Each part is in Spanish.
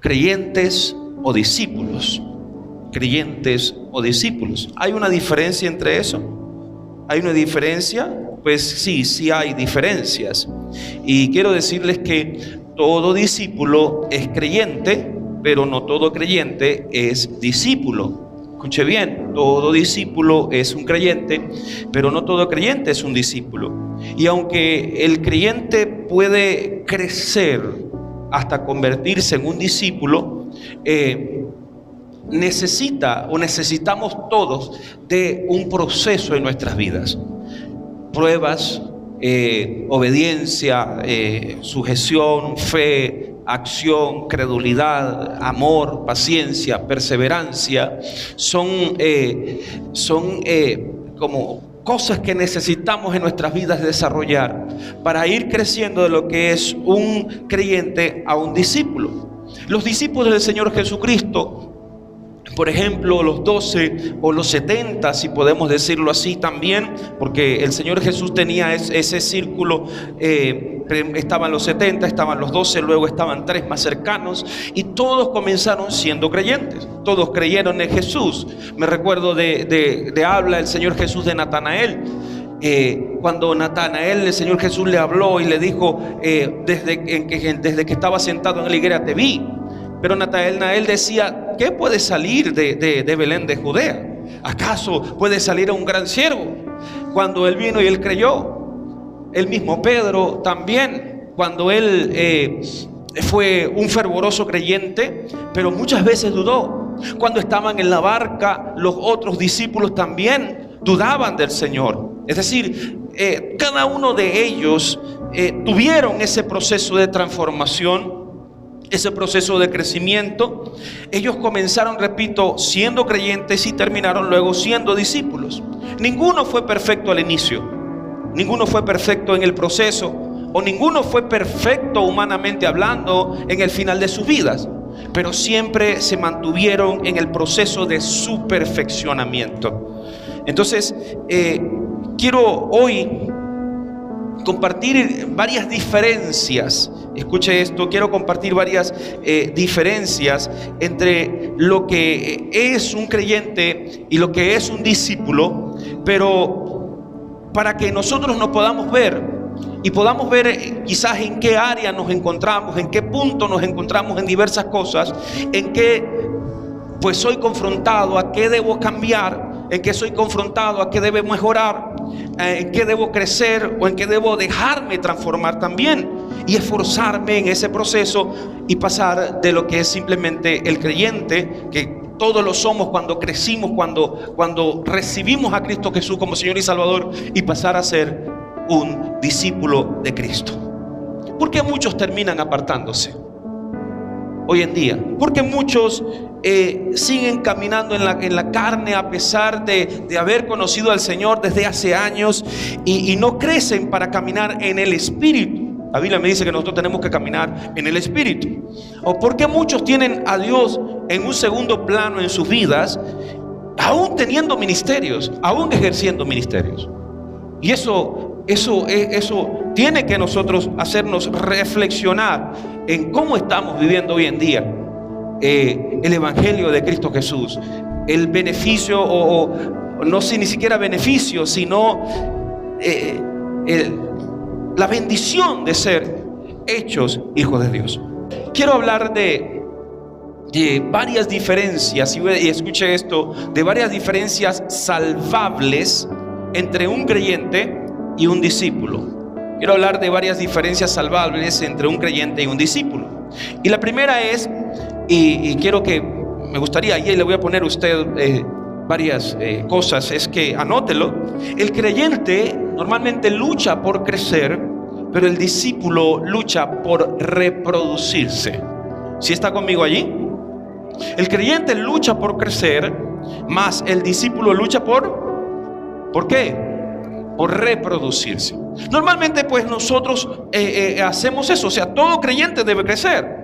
creyentes o discípulos. Creyentes o discípulos. ¿Hay una diferencia entre eso? ¿Hay una diferencia? Pues sí hay diferencias. Y quiero decirles que todo discípulo es creyente, pero no todo creyente es discípulo. Escuche bien, todo discípulo es un creyente, pero no todo creyente es un discípulo. Y aunque el creyente puede crecer hasta convertirse en un discípulo, necesitamos todos de un proceso en nuestras vidas. Pruebas, obediencia, sujeción, fe, acción, credulidad, amor, paciencia, perseverancia, son como cosas que necesitamos en nuestras vidas desarrollar para ir creciendo de lo que es un creyente a un discípulo. Los discípulos del Señor Jesucristo, por ejemplo, los 12 o los 70, si podemos decirlo así también, porque el Señor Jesús tenía ese círculo, estaban los 70, estaban los 12, luego estaban 3 más cercanos, y todos comenzaron siendo creyentes, todos creyeron en Jesús. Me recuerdo de habla el Señor Jesús de Natanael. Cuando Natanael, el Señor Jesús le habló y le dijo, desde que estaba sentado en la higuera te vi. Pero Natanael decía, ¿qué puede salir de Belén de Judea? ¿Acaso puede salir a un gran siervo? Cuando él vino y él creyó. El mismo Pedro también, cuando él fue un fervoroso creyente, pero muchas veces dudó. Cuando estaban en la barca, los otros discípulos también dudaban del Señor. Es decir, cada uno de ellos tuvieron ese proceso de transformación, ese proceso de crecimiento. Ellos comenzaron, repito, siendo creyentes y terminaron luego siendo discípulos. Ninguno fue perfecto al inicio, ninguno fue perfecto en el proceso, o ninguno fue perfecto humanamente hablando en el final de sus vidas, pero siempre se mantuvieron en el proceso de su perfeccionamiento. Entonces, quiero hoy compartir varias diferencias. Escuche esto, quiero compartir varias diferencias entre lo que es un creyente y lo que es un discípulo, pero para que nosotros nos podamos ver y podamos ver quizás en qué área nos encontramos, en qué punto nos encontramos en diversas cosas, en qué pues soy confrontado, a qué debo cambiar, en qué soy confrontado, a qué debo mejorar, en qué debo crecer o en qué debo dejarme transformar también, y esforzarme en ese proceso y pasar de lo que es simplemente el creyente, que todos lo somos cuando crecimos, cuando recibimos a Cristo Jesús como Señor y Salvador, y pasar a ser un discípulo de Cristo. ¿Por qué muchos terminan apartándose hoy en día? Porque muchos siguen caminando en la carne a pesar de haber conocido al Señor desde hace años, y no crecen para caminar en el Espíritu. La Biblia me dice que nosotros tenemos que caminar en el Espíritu. ¿O por qué muchos tienen a Dios en un segundo plano en sus vidas, aún teniendo ministerios, aún ejerciendo ministerios? Y eso tiene que nosotros hacernos reflexionar en cómo estamos viviendo hoy en día el Evangelio de Cristo Jesús, el beneficio, o no sé, ni siquiera beneficio, sino la bendición de ser hechos hijos de Dios. Quiero hablar de varias diferencias, y escuche esto, de varias diferencias salvables entre un creyente y un discípulo. Quiero hablar de varias diferencias salvables entre un creyente y un discípulo. Y la primera es, y me gustaría, y le voy a poner a usted varias cosas, es que anótelo. El creyente normalmente lucha por crecer, pero el discípulo lucha por reproducirse. ¿Sí está conmigo allí? El creyente lucha por crecer, más el discípulo lucha ¿por qué? Por reproducirse. Normalmente pues nosotros hacemos eso, o sea, todo creyente debe crecer.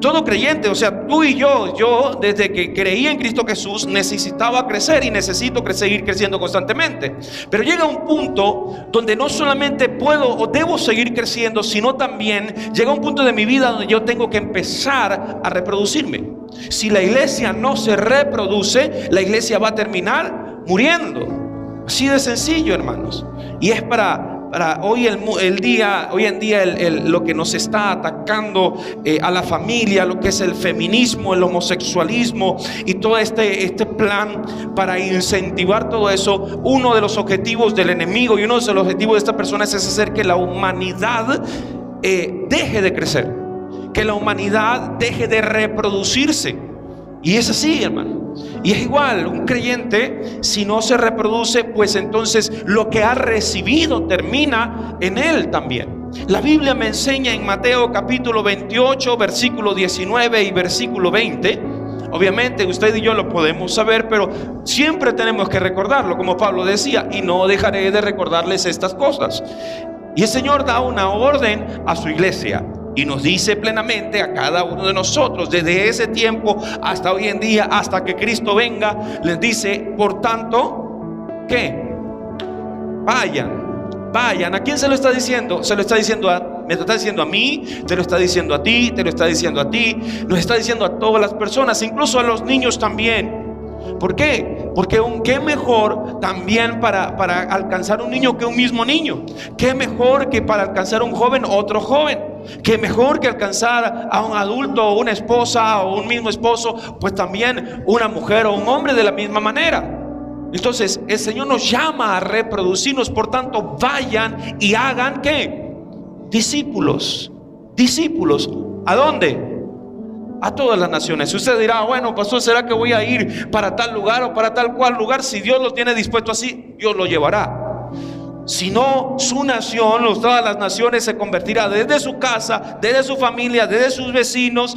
Todo creyente, o sea, tú y yo desde que creí en Cristo Jesús necesitaba crecer y necesito seguir creciendo constantemente. Pero llega un punto donde no solamente puedo o debo seguir creciendo, sino también llega un punto de mi vida donde yo tengo que empezar a reproducirme. Si la iglesia no se reproduce, la iglesia va a terminar muriendo. Así de sencillo, hermanos. Y es para hoy en día lo que nos está atacando a la familia, lo que es el feminismo, el homosexualismo y todo este plan para incentivar todo eso. Uno de los objetivos del enemigo y uno de los objetivos de esta persona es hacer que la humanidad deje de crecer, que la humanidad deje de reproducirse. Y es así, hermano. Y es igual, un creyente, si no se reproduce, pues entonces lo que ha recibido termina en él también. La Biblia me enseña en Mateo capítulo 28, versículo 19 y versículo 20. Obviamente usted y yo lo podemos saber, pero siempre tenemos que recordarlo, como Pablo decía, y no dejaré de recordarles estas cosas. Y el Señor da una orden a su iglesia. Y nos dice plenamente a cada uno de nosotros, desde ese tiempo hasta hoy en día, hasta que Cristo venga, les dice, por tanto, ¿qué? Vayan. ¿A quién se lo está diciendo? Se lo está diciendo me lo está diciendo a mí, te lo está diciendo a ti, te lo está diciendo a ti, nos está diciendo a todas las personas, incluso a los niños también. ¿Por qué? Porque qué mejor también para alcanzar un niño que un mismo niño. Qué mejor que para alcanzar un joven otro joven. Qué mejor que alcanzar a un adulto o una esposa o un mismo esposo, pues también una mujer o un hombre de la misma manera. Entonces el Señor nos llama a reproducirnos. Por tanto, vayan y hagan ¿qué? Discípulos. ¿A dónde? A todas las naciones. Usted dirá, bueno, pastor, ¿será que voy a ir para tal lugar o para tal cual lugar? Si Dios lo tiene dispuesto así, Dios lo llevará. Si no, su nación, todas las naciones, se convertirá desde su casa, desde su familia, desde sus vecinos,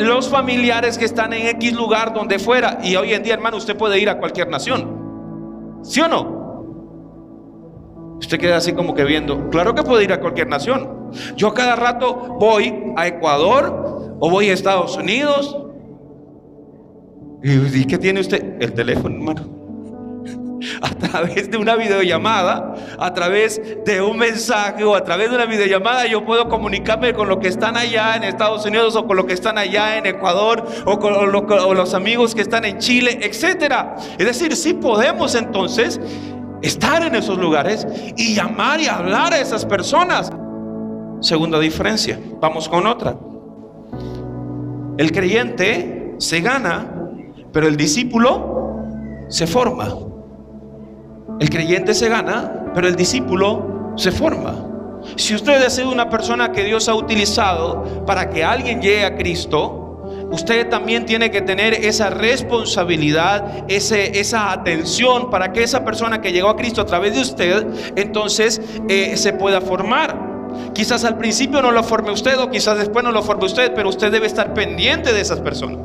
los familiares que están en X lugar, donde fuera. Y hoy en día, hermano, usted puede ir a cualquier nación, ¿sí o no? Usted queda así como que viendo. Claro que puede ir a cualquier nación. Yo cada rato voy a Ecuador o voy a Estados Unidos. ¿Y qué tiene usted? El teléfono, hermano. A través de una videollamada, a través de un mensaje o a través de una videollamada, yo puedo comunicarme con los que están allá en Estados Unidos o con los que están allá en Ecuador o con los amigos que están en Chile, etcétera. Es decir, sí podemos entonces estar en esos lugares y llamar y hablar a esas personas. Segunda diferencia, vamos con otra. El creyente se gana, pero el discípulo se forma. El creyente se gana, pero el discípulo se forma. Si usted ha sido una persona que Dios ha utilizado para que alguien llegue a Cristo, usted también tiene que tener esa responsabilidad, esa atención para que esa persona que llegó a Cristo a través de usted, entonces se pueda formar. Quizás al principio no lo forme usted, o quizás después no lo forme usted, pero usted debe estar pendiente de esas personas.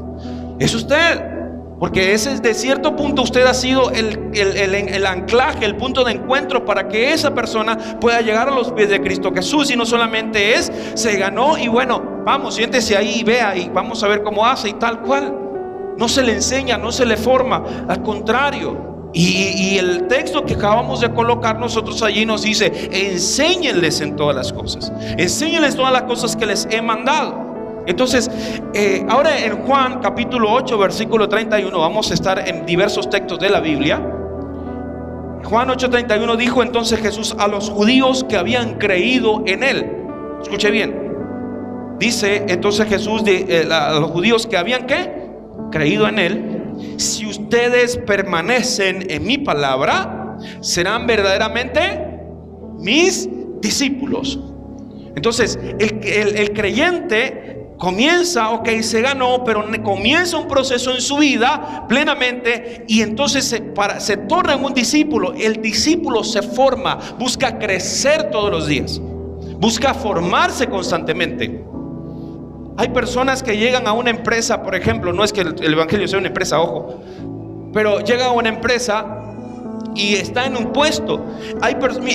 Es usted. Porque ese es, de cierto punto, usted ha sido el anclaje, el punto de encuentro para que esa persona pueda llegar a los pies de Cristo Jesús. Y no solamente se ganó y bueno, vamos, siéntese ahí y vea y vamos a ver cómo hace y tal cual. No se le enseña, no se le forma, al contrario. Y el texto que acabamos de colocar nosotros allí nos dice, enséñenles en todas las cosas. Enséñenles todas las cosas que les he mandado. Entonces, ahora en Juan capítulo 8, versículo 31, vamos a estar en diversos textos de la Biblia. Juan 8:31 dijo entonces Jesús a los judíos que habían creído en él. Escuche bien. Dice entonces Jesús a los judíos que habían ¿qué? Creído en él. Si ustedes permanecen en mi palabra, serán verdaderamente mis discípulos. Entonces, el creyente comienza, se ganó, pero comienza un proceso en su vida plenamente y entonces se torna en un discípulo. El discípulo se forma, busca crecer todos los días, busca formarse constantemente. Hay personas que llegan a una empresa, por ejemplo, no es que el evangelio sea una empresa, ojo, pero llega a una empresa y está en un puesto.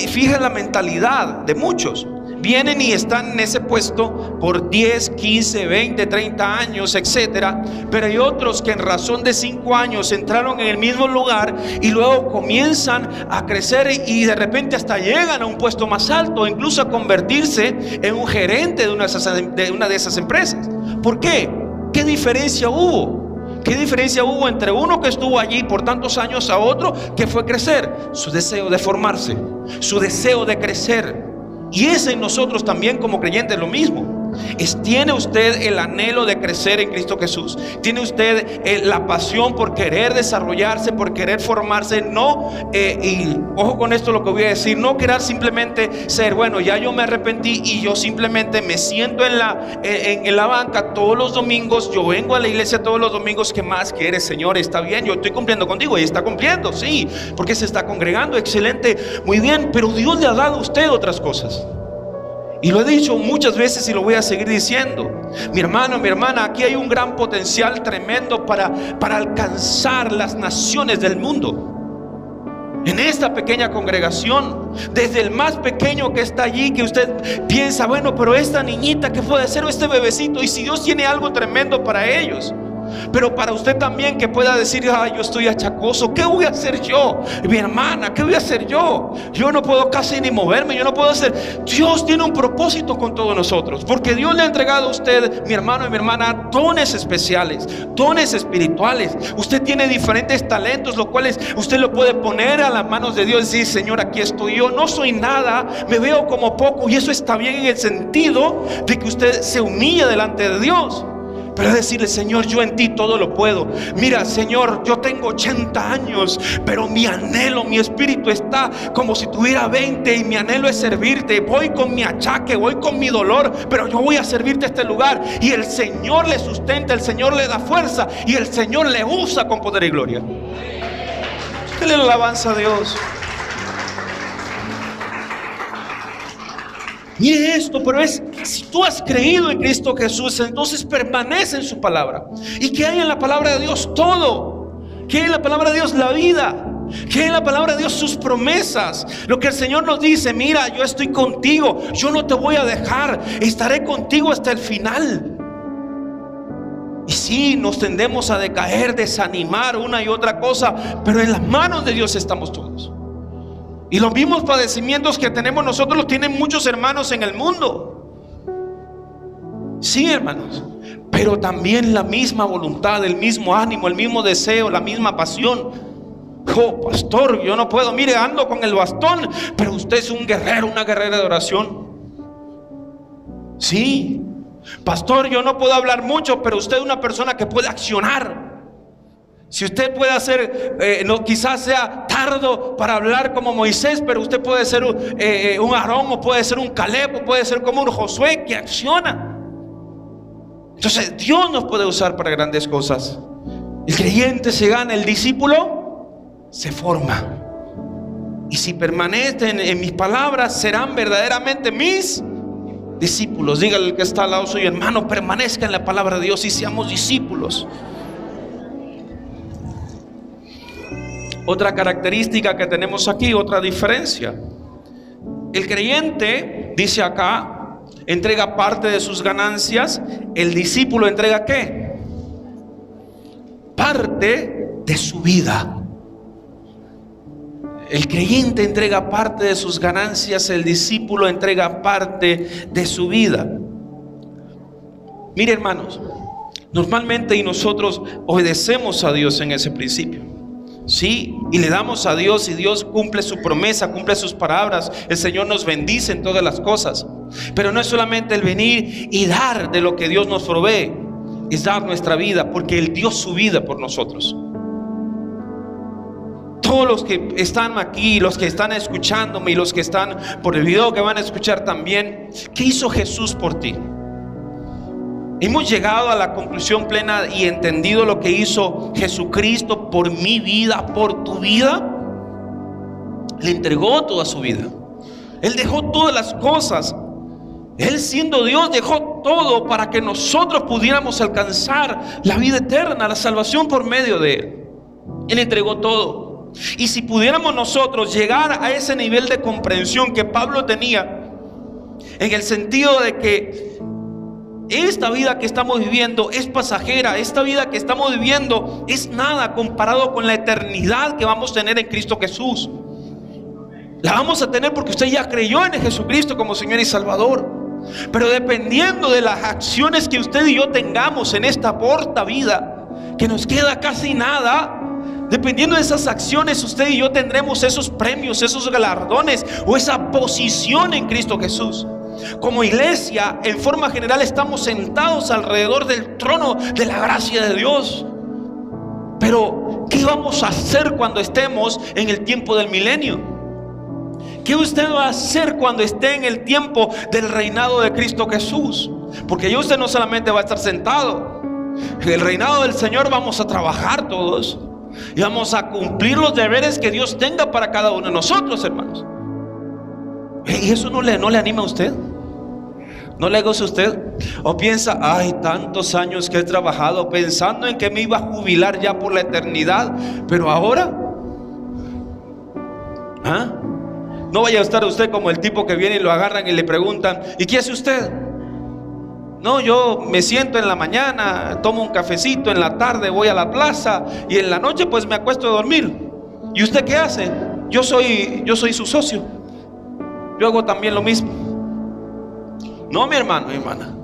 Fíjense la mentalidad de muchos. vienen y están en ese puesto por 10, 15, 20, 30 años, etcétera. Pero hay otros que en razón de 5 años entraron en el mismo lugar y luego comienzan a crecer y de repente hasta llegan a un puesto más alto, incluso a convertirse en un gerente de una de esas empresas. ¿Por qué? ¿Qué diferencia hubo? ¿Qué diferencia hubo entre uno que estuvo allí por tantos años a otro que fue crecer? Su deseo de formarse, su deseo de crecer. Y es en nosotros también como creyentes lo mismo. ¿Tiene usted el anhelo de crecer en Cristo Jesús? ¿Tiene usted la pasión por querer desarrollarse, por querer formarse? No, y ojo con esto lo que voy a decir, no querer simplemente ser, bueno, ya yo me arrepentí y yo simplemente me siento en la banca todos los domingos, yo vengo a la iglesia todos los domingos. ¿Qué más quieres, Señor? Está bien, yo estoy cumpliendo contigo. Y está cumpliendo, sí, porque se está congregando, excelente, muy bien, pero Dios le ha dado a usted otras cosas. Y lo he dicho muchas veces y lo voy a seguir diciendo. Mi hermano, mi hermana, aquí hay un gran potencial tremendo para alcanzar las naciones del mundo. En esta pequeña congregación, desde el más pequeño que está allí, que usted piensa, bueno, pero esta niñita, ¿qué puede ser? O este bebecito, y si Dios tiene algo tremendo para ellos. Pero para usted también, que pueda decir, yo estoy achacoso, ¿qué voy a hacer yo? Mi hermana, ¿qué voy a hacer yo? Yo no puedo casi ni moverme, yo no puedo hacer. Dios tiene un propósito con todos nosotros, porque Dios le ha entregado a usted, mi hermano y mi hermana, dones especiales, dones espirituales. Usted tiene diferentes talentos, los cuales usted lo puede poner a las manos de Dios y decir, Señor, aquí estoy yo, no soy nada, me veo como poco. Y eso está bien en el sentido de que usted se humilla delante de Dios. Pero es decirle, Señor, yo en ti todo lo puedo. Mira, Señor, yo tengo 80 años, pero mi anhelo, mi espíritu está como si tuviera 20 y mi anhelo es servirte. Voy con mi achaque, voy con mi dolor, pero yo voy a servirte a este lugar. Y el Señor le sustenta, el Señor le da fuerza y el Señor le usa con poder y gloria. Dele la alabanza a Dios. Mire esto, pero si tú has creído en Cristo Jesús, entonces permanece en su palabra. ¿Y qué hay en la palabra de Dios? Todo. ¿Qué hay en la palabra de Dios? La vida. ¿Qué hay en la palabra de Dios? Sus promesas. Lo que el Señor nos dice, mira, yo estoy contigo, yo no te voy a dejar, estaré contigo hasta el final. Y sí, nos tendemos a decaer, desanimar, una y otra cosa, pero en las manos de Dios estamos todos. Y los mismos padecimientos que tenemos nosotros los tienen muchos hermanos en el mundo. Sí, hermanos, pero también la misma voluntad, el mismo ánimo, el mismo deseo, la misma pasión. Oh, pastor, yo no puedo, mire, ando con el bastón, pero usted es un guerrero, una guerrera de oración. Sí, pastor, yo no puedo hablar mucho, pero usted es una persona que puede accionar. Si usted puede hacer, quizás sea tardo para hablar como Moisés, pero usted puede ser un Aarón, o puede ser un Caleb, o puede ser como un Josué que acciona. Entonces Dios nos puede usar para grandes cosas. El creyente se gana, el discípulo se forma. Y si permanecen en mis palabras, serán verdaderamente mis discípulos. Dígale al que está al lado suyo, hermano, permanezca en la palabra de Dios y seamos discípulos. Otra característica que tenemos aquí, otra diferencia. El creyente, dice acá, entrega parte de sus ganancias. El discípulo entrega ¿qué? Parte de su vida. El creyente entrega parte de sus ganancias, el discípulo entrega parte de su vida. Mire, hermanos, normalmente y nosotros obedecemos a Dios en ese principio. Sí, y le damos a Dios y Dios cumple su promesa, cumple sus palabras. El Señor nos bendice en todas las cosas. Pero no es solamente el venir y dar de lo que Dios nos provee, es dar nuestra vida, porque Él dio su vida por nosotros. Todos los que están aquí, los que están escuchándome y los que están por el video que van a escuchar también, ¿qué hizo Jesús por ti? Hemos llegado a la conclusión plena y entendido lo que hizo Jesucristo por mi vida, por tu vida. Le entregó toda su vida. Él dejó todas las cosas. Él, siendo Dios, dejó todo para que nosotros pudiéramos alcanzar la vida eterna, la salvación por medio de Él. Él entregó todo. Y si pudiéramos nosotros llegar a ese nivel de comprensión que Pablo tenía, en el sentido de que esta vida que estamos viviendo es pasajera. Esta vida que estamos viviendo es nada comparado con la eternidad que vamos a tener en Cristo Jesús. La vamos a tener porque usted ya creyó en Jesucristo como Señor y Salvador. Pero dependiendo de las acciones que usted y yo tengamos en esta corta vida, que nos queda casi nada, dependiendo de esas acciones, usted y yo tendremos esos premios, esos galardones o esa posición en Cristo Jesús. Como iglesia, en forma general, estamos sentados alrededor del trono de la gracia de Dios. Pero ¿qué vamos a hacer cuando estemos en el tiempo del milenio? ¿Qué usted va a hacer cuando esté en el tiempo del reinado de Cristo Jesús? Porque ya usted no solamente va a estar sentado. En el reinado del Señor vamos a trabajar todos y vamos a cumplir los deberes que Dios tenga para cada uno de nosotros, hermanos. ¿Y eso no le anima a usted? ¿No le goza a usted? ¿O piensa, ay, tantos años que he trabajado pensando en que me iba a jubilar ya por la eternidad, pero ahora? No vaya a estar usted como el tipo que viene y lo agarran y le preguntan, ¿y qué hace usted? No, yo me siento en la mañana, tomo un cafecito, en la tarde voy a la plaza y en la noche pues me acuesto a dormir. ¿Y usted qué hace? Yo soy su socio. Yo hago también lo mismo. No, mi hermano, mi hermana.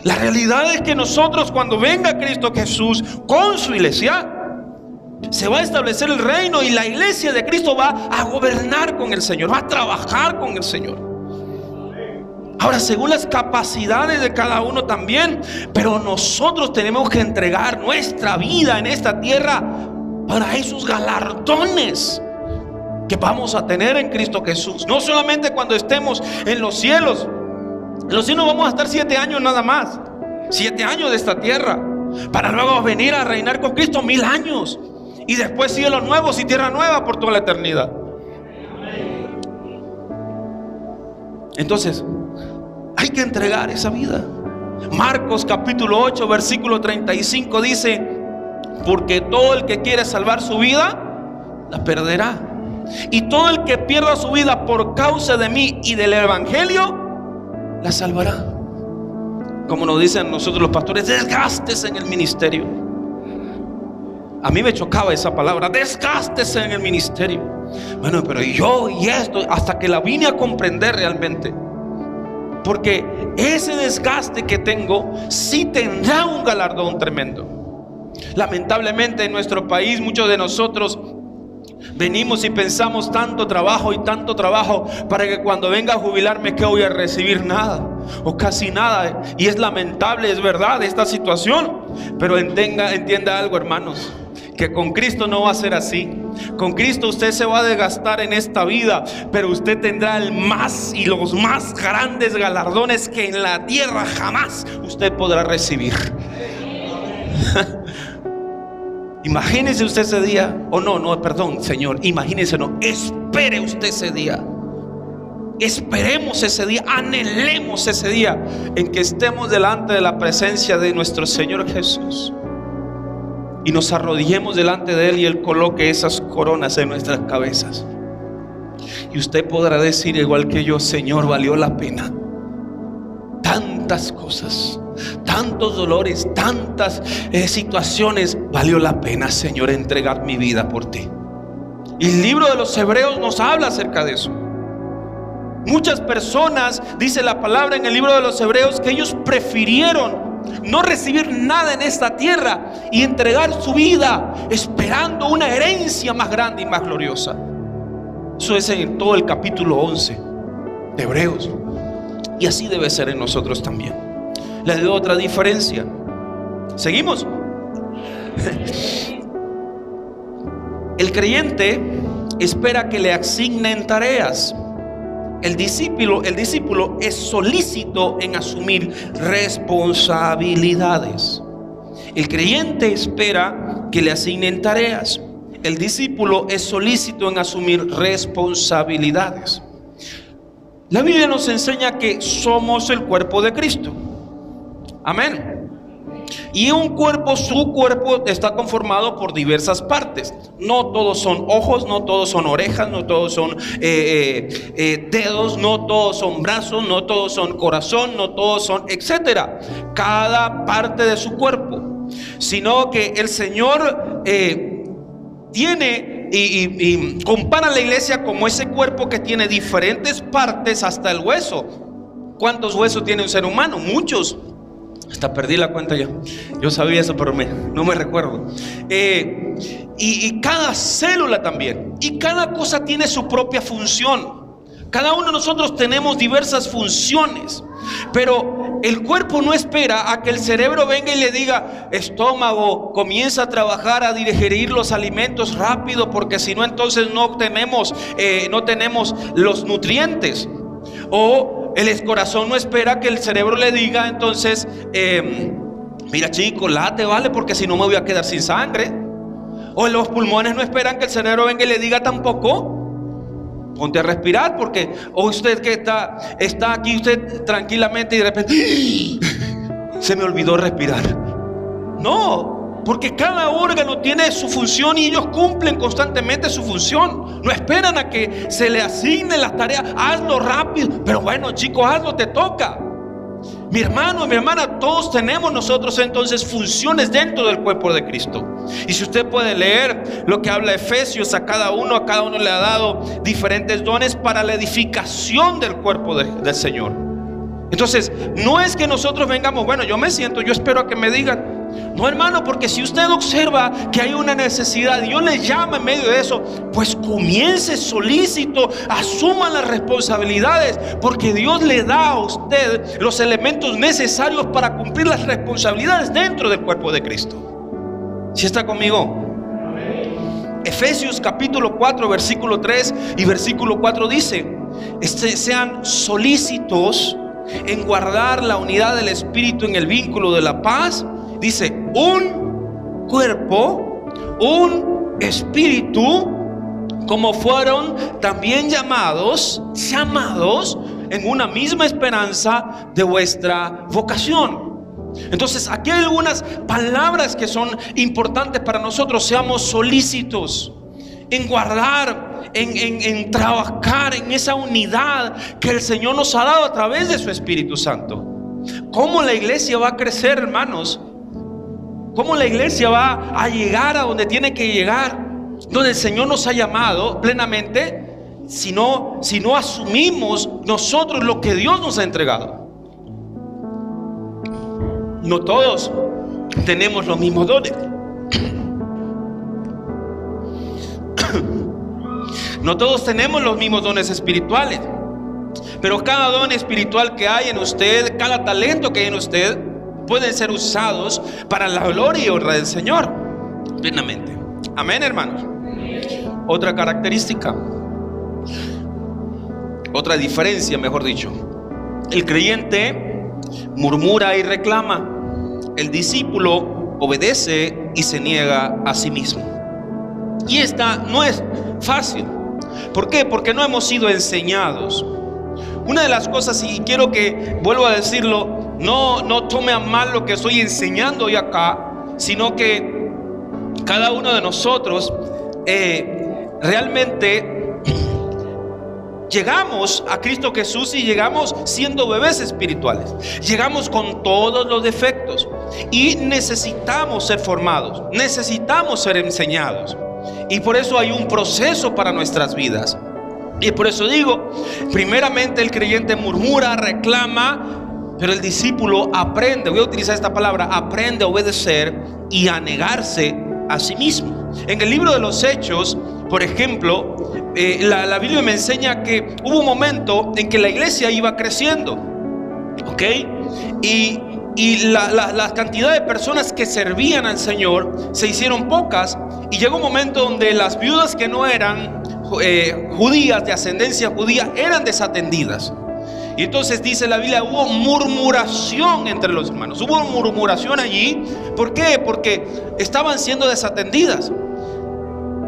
La realidad es que nosotros, cuando venga Cristo Jesús con su iglesia, se va a establecer el reino y la iglesia de Cristo va a gobernar con el Señor, va a trabajar con el Señor. Ahora, según las capacidades de cada uno también, pero nosotros tenemos que entregar nuestra vida en esta tierra para esos galardones que vamos a tener en Cristo Jesús. No solamente cuando estemos en los cielos. En los cielos vamos a estar 7 años nada más, 7 años de esta tierra, para luego venir a reinar con Cristo 1000 años. Y después cielos nuevos y tierra nueva por toda la eternidad. Entonces, hay que entregar esa vida. Marcos capítulo 8 versículo 35 dice: porque todo el que quiere salvar su vida, la perderá. Y todo el que pierda su vida por causa de mí y del evangelio, la salvará. Como nos dicen nosotros los pastores, desgastes en el ministerio. A mí me chocaba esa palabra, desgastes en el ministerio. Bueno, pero yo y esto, hasta que la vine a comprender realmente. Porque ese desgaste que tengo sí tendrá un galardón tremendo. Lamentablemente en nuestro país muchos de nosotros venimos y pensamos tanto trabajo para que cuando venga a jubilarme, ¿qué voy a recibir? Nada o casi nada. Y es lamentable, es verdad esta situación. Pero entienda algo, hermanos, que con Cristo no va a ser así. Con Cristo usted se va a desgastar en esta vida, pero usted tendrá el más y los más grandes galardones que en la tierra jamás usted podrá recibir. Imagínese usted ese día. Perdón, Señor, imagínese, espere usted ese día. Esperemos ese día, anhelemos ese día en que estemos delante de la presencia de nuestro Señor Jesús y nos arrodillemos delante de Él y Él coloque esas coronas en nuestras cabezas. Y usted podrá decir igual que yo: Señor, valió la pena. Tantas cosas, tantos dolores, tantas situaciones, valió la pena, Señor, entregar mi vida por ti. Y el libro de los Hebreos nos habla acerca de eso. Muchas personas, dice la palabra en el libro de los Hebreos, que ellos prefirieron no recibir nada en esta tierra y entregar su vida esperando una herencia más grande y más gloriosa. Eso es en todo el capítulo 11 de Hebreos. Y así debe ser en nosotros también. Les doy otra diferencia. ¿Seguimos? El creyente espera que le asignen tareas. El discípulo es solícito en asumir responsabilidades. El creyente espera que le asignen tareas. El discípulo es solícito en asumir responsabilidades. La Biblia nos enseña que somos el cuerpo de Cristo. Amén. Y un cuerpo, su cuerpo está conformado por diversas partes. No todos son ojos, no todos son orejas, no todos son dedos, no todos son brazos, no todos son corazón, no todos son etcétera. Cada parte de su cuerpo. Sino que el Señor tiene y compara la iglesia como ese cuerpo que tiene diferentes partes hasta el hueso. ¿Cuántos huesos tiene un ser humano? Muchos. Hasta perdí la cuenta ya. Yo sabía eso, pero no me recuerdo. Y cada célula también. Y cada cosa tiene su propia función. Cada uno de nosotros tenemos diversas funciones. Pero el cuerpo no espera a que el cerebro venga y le diga: estómago, comienza a trabajar, a digerir los alimentos rápido, porque si no, entonces no tenemos los nutrientes. O el corazón no espera que el cerebro le diga entonces: mira chico, late, vale, porque si no me voy a quedar sin sangre. O los pulmones no esperan que el cerebro venga y le diga tampoco: ponte a respirar, porque o usted que está aquí, usted tranquilamente, y de repente se me olvidó respirar. No, porque cada órgano tiene su función y ellos cumplen constantemente su función. No esperan a que se le asigne las tareas. Hazlo rápido, pero bueno chicos, hazlo, te toca. Mi hermano, mi hermana, todos tenemos nosotros entonces funciones dentro del cuerpo de Cristo. Y si usted puede leer lo que habla Efesios, a cada uno le ha dado diferentes dones para la edificación del cuerpo del Señor. Entonces, no es que nosotros vengamos, bueno, yo me siento, yo espero a que me digan. No, hermano, porque si usted observa que hay una necesidad y Dios le llama en medio de eso, pues comience solícito, asuma las responsabilidades, porque Dios le da a usted los elementos necesarios para cumplir las responsabilidades dentro del cuerpo de Cristo. ¿Sí está conmigo? Efesios capítulo 4 versículo 3 y versículo 4 dice: sean solícitos en guardar la unidad del Espíritu en el vínculo de la paz. Dice: un cuerpo, un espíritu, como fueron también llamados en una misma esperanza de vuestra vocación. Entonces aquí hay algunas palabras que son importantes para nosotros. Seamos solícitos en guardar, en trabajar en esa unidad que el Señor nos ha dado a través de su Espíritu Santo. ¿Cómo la iglesia va a crecer, hermanos? ¿Cómo la iglesia va a llegar a donde tiene que llegar, donde el Señor nos ha llamado plenamente, si no asumimos nosotros lo que Dios nos ha entregado? No todos tenemos los mismos dones. No todos tenemos los mismos dones espirituales. Pero cada don espiritual que hay en usted, cada talento que hay en usted, pueden ser usados para la gloria y honra del Señor plenamente. Amén, hermanos. Otra característica, otra diferencia, mejor dicho: el creyente murmura y reclama. El discípulo obedece y se niega a sí mismo. Y esta no es fácil. ¿Por qué? Porque no hemos sido enseñados. Una de las cosas, y quiero que vuelvo a decirlo, no tome a mal lo que estoy enseñando hoy acá, sino que cada uno de nosotros realmente llegamos a Cristo Jesús y llegamos siendo bebés espirituales. Llegamos con todos los defectos y necesitamos ser formados, necesitamos ser enseñados. Y por eso hay un proceso para nuestras vidas. Y por eso digo, primeramente el creyente murmura, reclama, pero el discípulo aprende, voy a utilizar esta palabra, aprende a obedecer y a negarse a sí mismo. En el libro de los Hechos, por ejemplo, la Biblia me enseña que hubo un momento en que la iglesia iba creciendo, ¿ok? Y la cantidad de personas que servían al Señor se hicieron pocas, y llegó un momento donde las viudas que no eran judías, de ascendencia judía, eran desatendidas. Y entonces dice la Biblia, hubo murmuración entre los hermanos. Hubo murmuración allí. ¿Por qué? Porque estaban siendo desatendidas.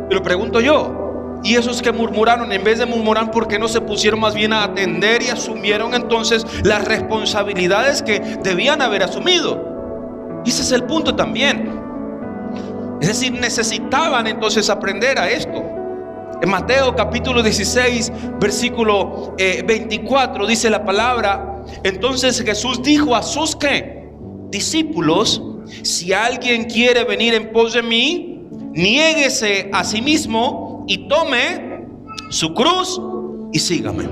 Pero pregunto yo, ¿y esos que murmuraron, en vez de murmurar, por qué no se pusieron más bien a atender y asumieron entonces las responsabilidades que debían haber asumido? Y ese es el punto también. Es decir, necesitaban entonces aprender a esto. En Mateo capítulo 16, versículo 24, dice la palabra: entonces Jesús dijo a sus ¿qué? Discípulos: si alguien quiere venir en pos de mí, niéguese a sí mismo y tome su cruz y sígame.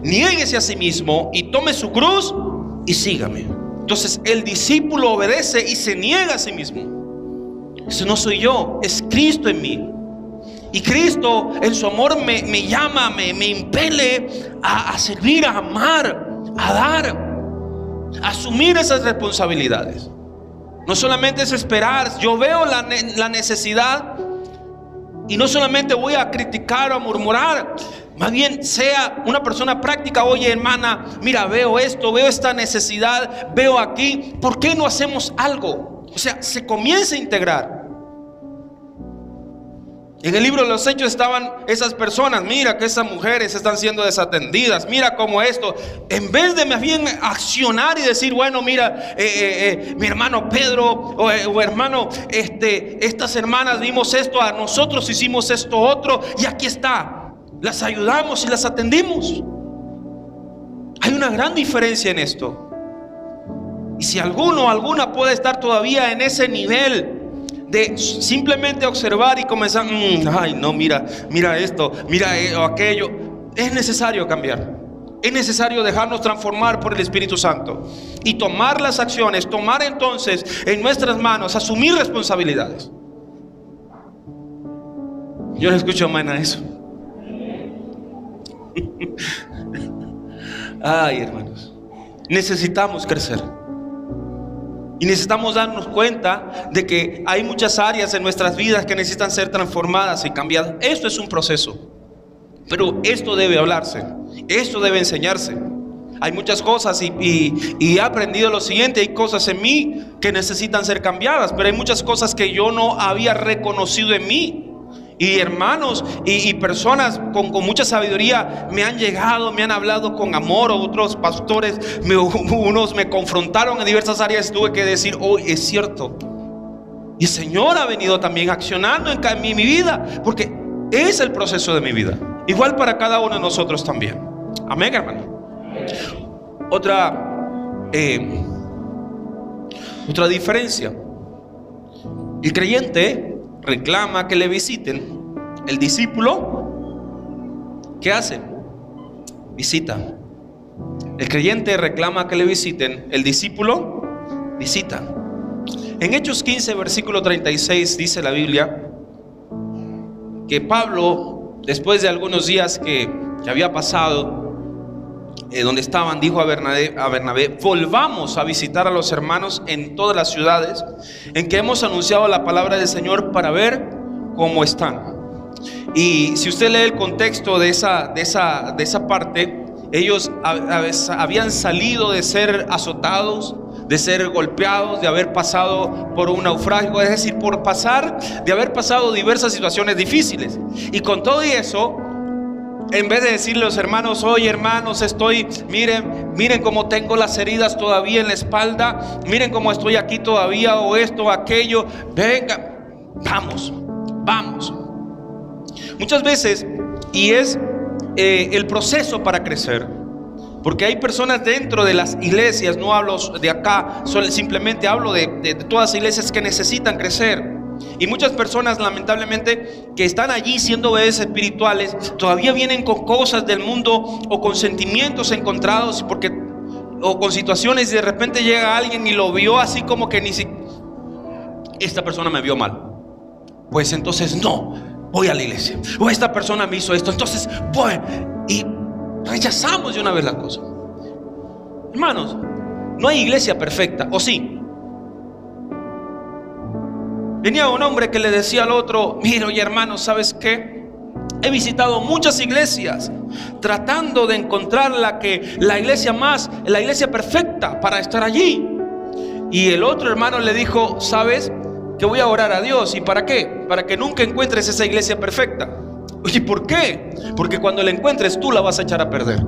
Niéguese a sí mismo y tome su cruz y sígame. Entonces el discípulo obedece y se niega a sí mismo. Eso no soy yo, es Cristo en mí. Y Cristo en su amor me llama, me impele a servir, a amar, a dar, a asumir esas responsabilidades. No solamente es esperar. Yo veo la necesidad y no solamente voy a criticar o a murmurar. Más bien sea una persona práctica. Oye, hermana, mira, veo esto, veo esta necesidad, veo aquí. ¿Por qué no hacemos algo? O sea, se comienza a integrar. En el libro de los Hechos estaban esas personas. Mira que esas mujeres están siendo desatendidas. Mira cómo esto. En vez de más bien accionar y decir: bueno, mira, mi hermano Pedro o hermano, estas hermanas vimos esto, a nosotros hicimos esto otro, y aquí está. Las ayudamos y las atendimos. Hay una gran diferencia en esto. Y si alguno o alguna puede estar todavía en ese nivel de simplemente observar y comenzar: ay no, mira esto, mira aquello, es necesario cambiar. Es necesario dejarnos transformar por el Espíritu Santo y tomar las acciones, tomar entonces en nuestras manos, asumir responsabilidades. Yo no escucho amén a eso. Ay, hermanos, necesitamos crecer. Y necesitamos darnos cuenta de que hay muchas áreas en nuestras vidas que necesitan ser transformadas y cambiadas. Esto es un proceso, pero esto debe hablarse, esto debe enseñarse. Hay muchas cosas y he aprendido lo siguiente: hay cosas en mí que necesitan ser cambiadas, pero hay muchas cosas que yo no había reconocido en mí. Y hermanos y personas con mucha sabiduría me han llegado, me han hablado con amor. Otros pastores, unos me confrontaron en diversas áreas. Tuve que decir: oh, es cierto. Y el Señor ha venido también accionando en mi vida, porque es el proceso de mi vida. Igual para cada uno de nosotros también. Amén, hermano. Otra diferencia: el creyente reclama que le visiten. El discípulo, ¿qué hace? Visita. El creyente reclama que le visiten. El discípulo visita. En Hechos 15, versículo 36, dice la Biblia que Pablo, después de algunos días que había pasado donde estaban, dijo a Bernabé: volvamos a visitar a los hermanos en todas las ciudades en que hemos anunciado la palabra del Señor, para ver cómo están. Y si usted lee el contexto de esa parte, ellos habían salido de ser azotados, de ser golpeados, de haber pasado por un naufragio, es decir, de haber pasado diversas situaciones difíciles. Y con todo y eso, en vez de decirle a los hermanos: oye, hermanos, miren cómo tengo las heridas todavía en la espalda, miren cómo estoy aquí todavía, o esto o aquello, venga, vamos. Muchas veces, y es el proceso para crecer, porque hay personas dentro de las iglesias, no hablo de acá, simplemente hablo de todas las iglesias que necesitan crecer. Y muchas personas, lamentablemente, que están allí siendo bebés espirituales, todavía vienen con cosas del mundo o con sentimientos encontrados, o con situaciones, y de repente llega alguien y lo vio así como que esta persona me vio mal, pues entonces no voy a la iglesia, o esta persona me hizo esto, entonces voy, y rechazamos de una vez la cosa. Hermanos, no hay iglesia perfecta, ¿o sí? Venía un hombre que le decía al otro: mira, oye, hermano, ¿sabes qué? He visitado muchas iglesias tratando de encontrar la iglesia perfecta para estar allí. Y el otro hermano le dijo: ¿sabes? Que voy a orar a Dios. ¿Y para qué? Para que nunca encuentres esa iglesia perfecta. Oye, ¿por qué? Porque cuando la encuentres tú la vas a echar a perder.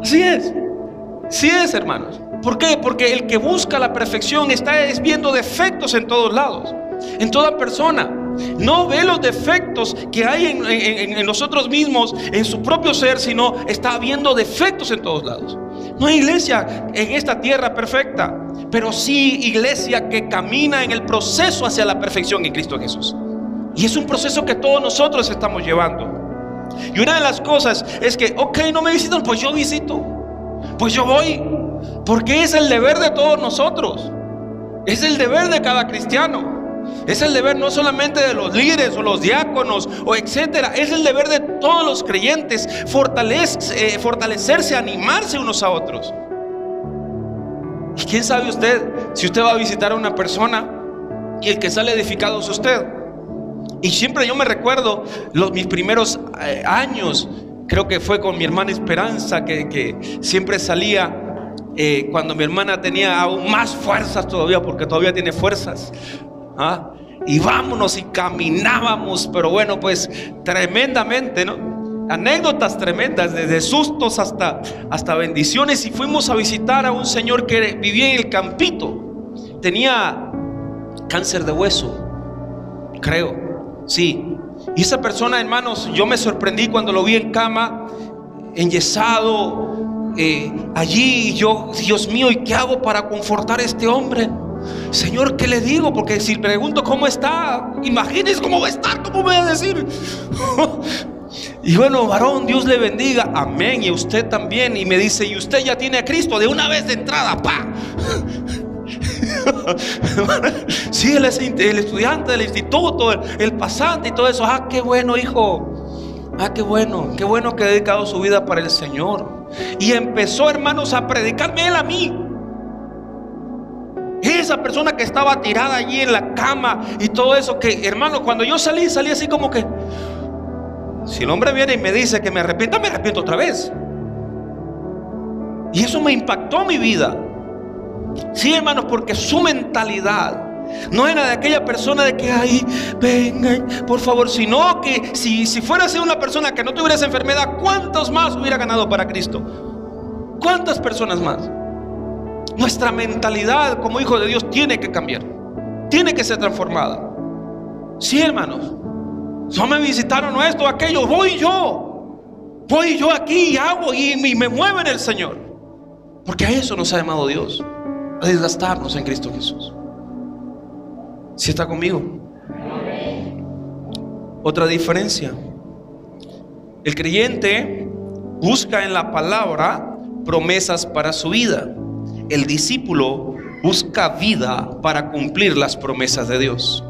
Así es. Sí es, hermanos. ¿Por qué? Porque el que busca la perfección es viendo defectos en todos lados, en toda persona. No ve los defectos que hay en nosotros mismos, en su propio ser, sino está viendo defectos en todos lados. No hay iglesia en esta tierra perfecta, pero sí iglesia que camina en el proceso hacia la perfección en Cristo Jesús. Y es un proceso que todos nosotros estamos llevando. Y una de las cosas es que, ok, no me visitan, pues yo visito, pues yo voy, porque es el deber de todos nosotros, es el deber de cada cristiano. Es el deber no solamente de los líderes o los diáconos o etcétera, es el deber de todos los creyentes fortalecerse, animarse unos a otros. Y quién sabe usted si usted va a visitar a una persona y el que sale edificado es usted. Y siempre yo me recuerdo mis primeros años, creo que fue con mi hermana Esperanza, que siempre salía cuando mi hermana tenía aún más fuerzas todavía, porque todavía tiene fuerzas. Y vámonos y caminábamos, pero bueno, pues tremendamente, ¿no? Anécdotas tremendas, desde sustos hasta bendiciones. Y fuimos a visitar a un señor que vivía en el campito. Tenía cáncer de hueso, creo, sí. Y esa persona, hermanos, yo me sorprendí cuando lo vi en cama, enyesado, allí. Y yo, Dios mío, ¿y qué hago para confortar a este hombre? Señor, ¿qué le digo? Porque si pregunto cómo está, imagínense cómo va a estar, ¿cómo voy a decir? Y bueno, varón, Dios le bendiga, amén, y usted también. Y me dice, ¿y usted ya tiene a Cristo de una vez de entrada? ¡Pa! Sí, él es el estudiante del instituto, el pasante y todo eso. Ah, qué bueno, hijo. Ah, qué bueno que ha dedicado su vida para el Señor. Y empezó, hermanos, a predicarme él a mí. Esa persona que estaba tirada allí en la cama y todo eso, que hermano, cuando yo salí así como que, si el hombre viene y me dice que me arrepiento otra vez. Y eso me impactó mi vida. Sí, hermanos, porque su mentalidad no era de aquella persona de que, ay, vengan, por favor, sino que si fuera así una persona que no tuviera esa enfermedad, ¿cuántos más hubiera ganado para Cristo? ¿Cuántas personas más? Nuestra mentalidad como hijo de Dios tiene que cambiar, tiene que ser transformada. Sí, hermanos, no me visitaron o esto o aquello, voy yo aquí y hago y me mueve en el Señor, porque a eso nos ha llamado Dios, a desgastarnos en Cristo Jesús. ¿Sí está conmigo? Otra diferencia: el creyente busca en la palabra promesas para su vida. El discípulo busca vida para cumplir las promesas de Dios.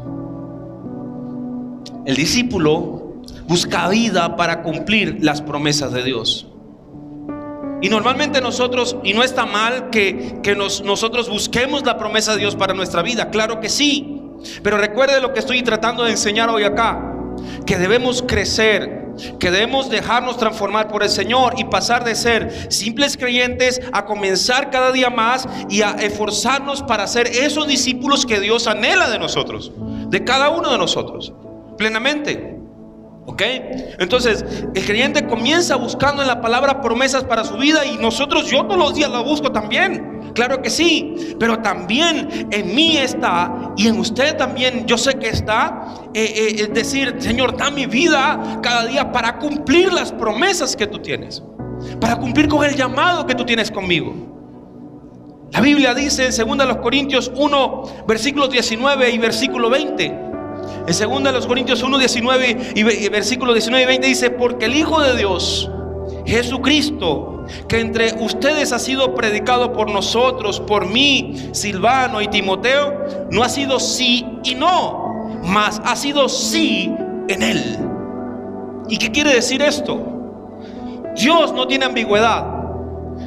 El discípulo busca vida para cumplir las promesas de Dios. Y normalmente nosotros, y no está mal que nosotros busquemos la promesa de Dios para nuestra vida, claro que sí. Pero recuerde lo que estoy tratando de enseñar hoy acá, que debemos crecer, que debemos dejarnos transformar por el Señor y pasar de ser simples creyentes a comenzar cada día más y a esforzarnos para ser esos discípulos que Dios anhela de nosotros, de cada uno de nosotros, plenamente. ¿Ok? Entonces, el creyente comienza buscando en la palabra promesas para su vida, y yo todos los días lo busco también. Claro que sí, pero también en mí está, y en usted también, yo sé que está, es decir, Señor, da mi vida cada día para cumplir las promesas que tú tienes, para cumplir con el llamado que tú tienes conmigo. La Biblia dice en 2 Corintios 1, versículos 19 y versículo 20. En 2 Corintios 1, 19 y versículos 19 y 20 dice: porque el Hijo de Dios, Jesucristo, que entre ustedes ha sido predicado por nosotros, por mí, Silvano y Timoteo, no ha sido sí y no, mas ha sido sí en Él. ¿Y qué quiere decir esto? Dios no tiene ambigüedad.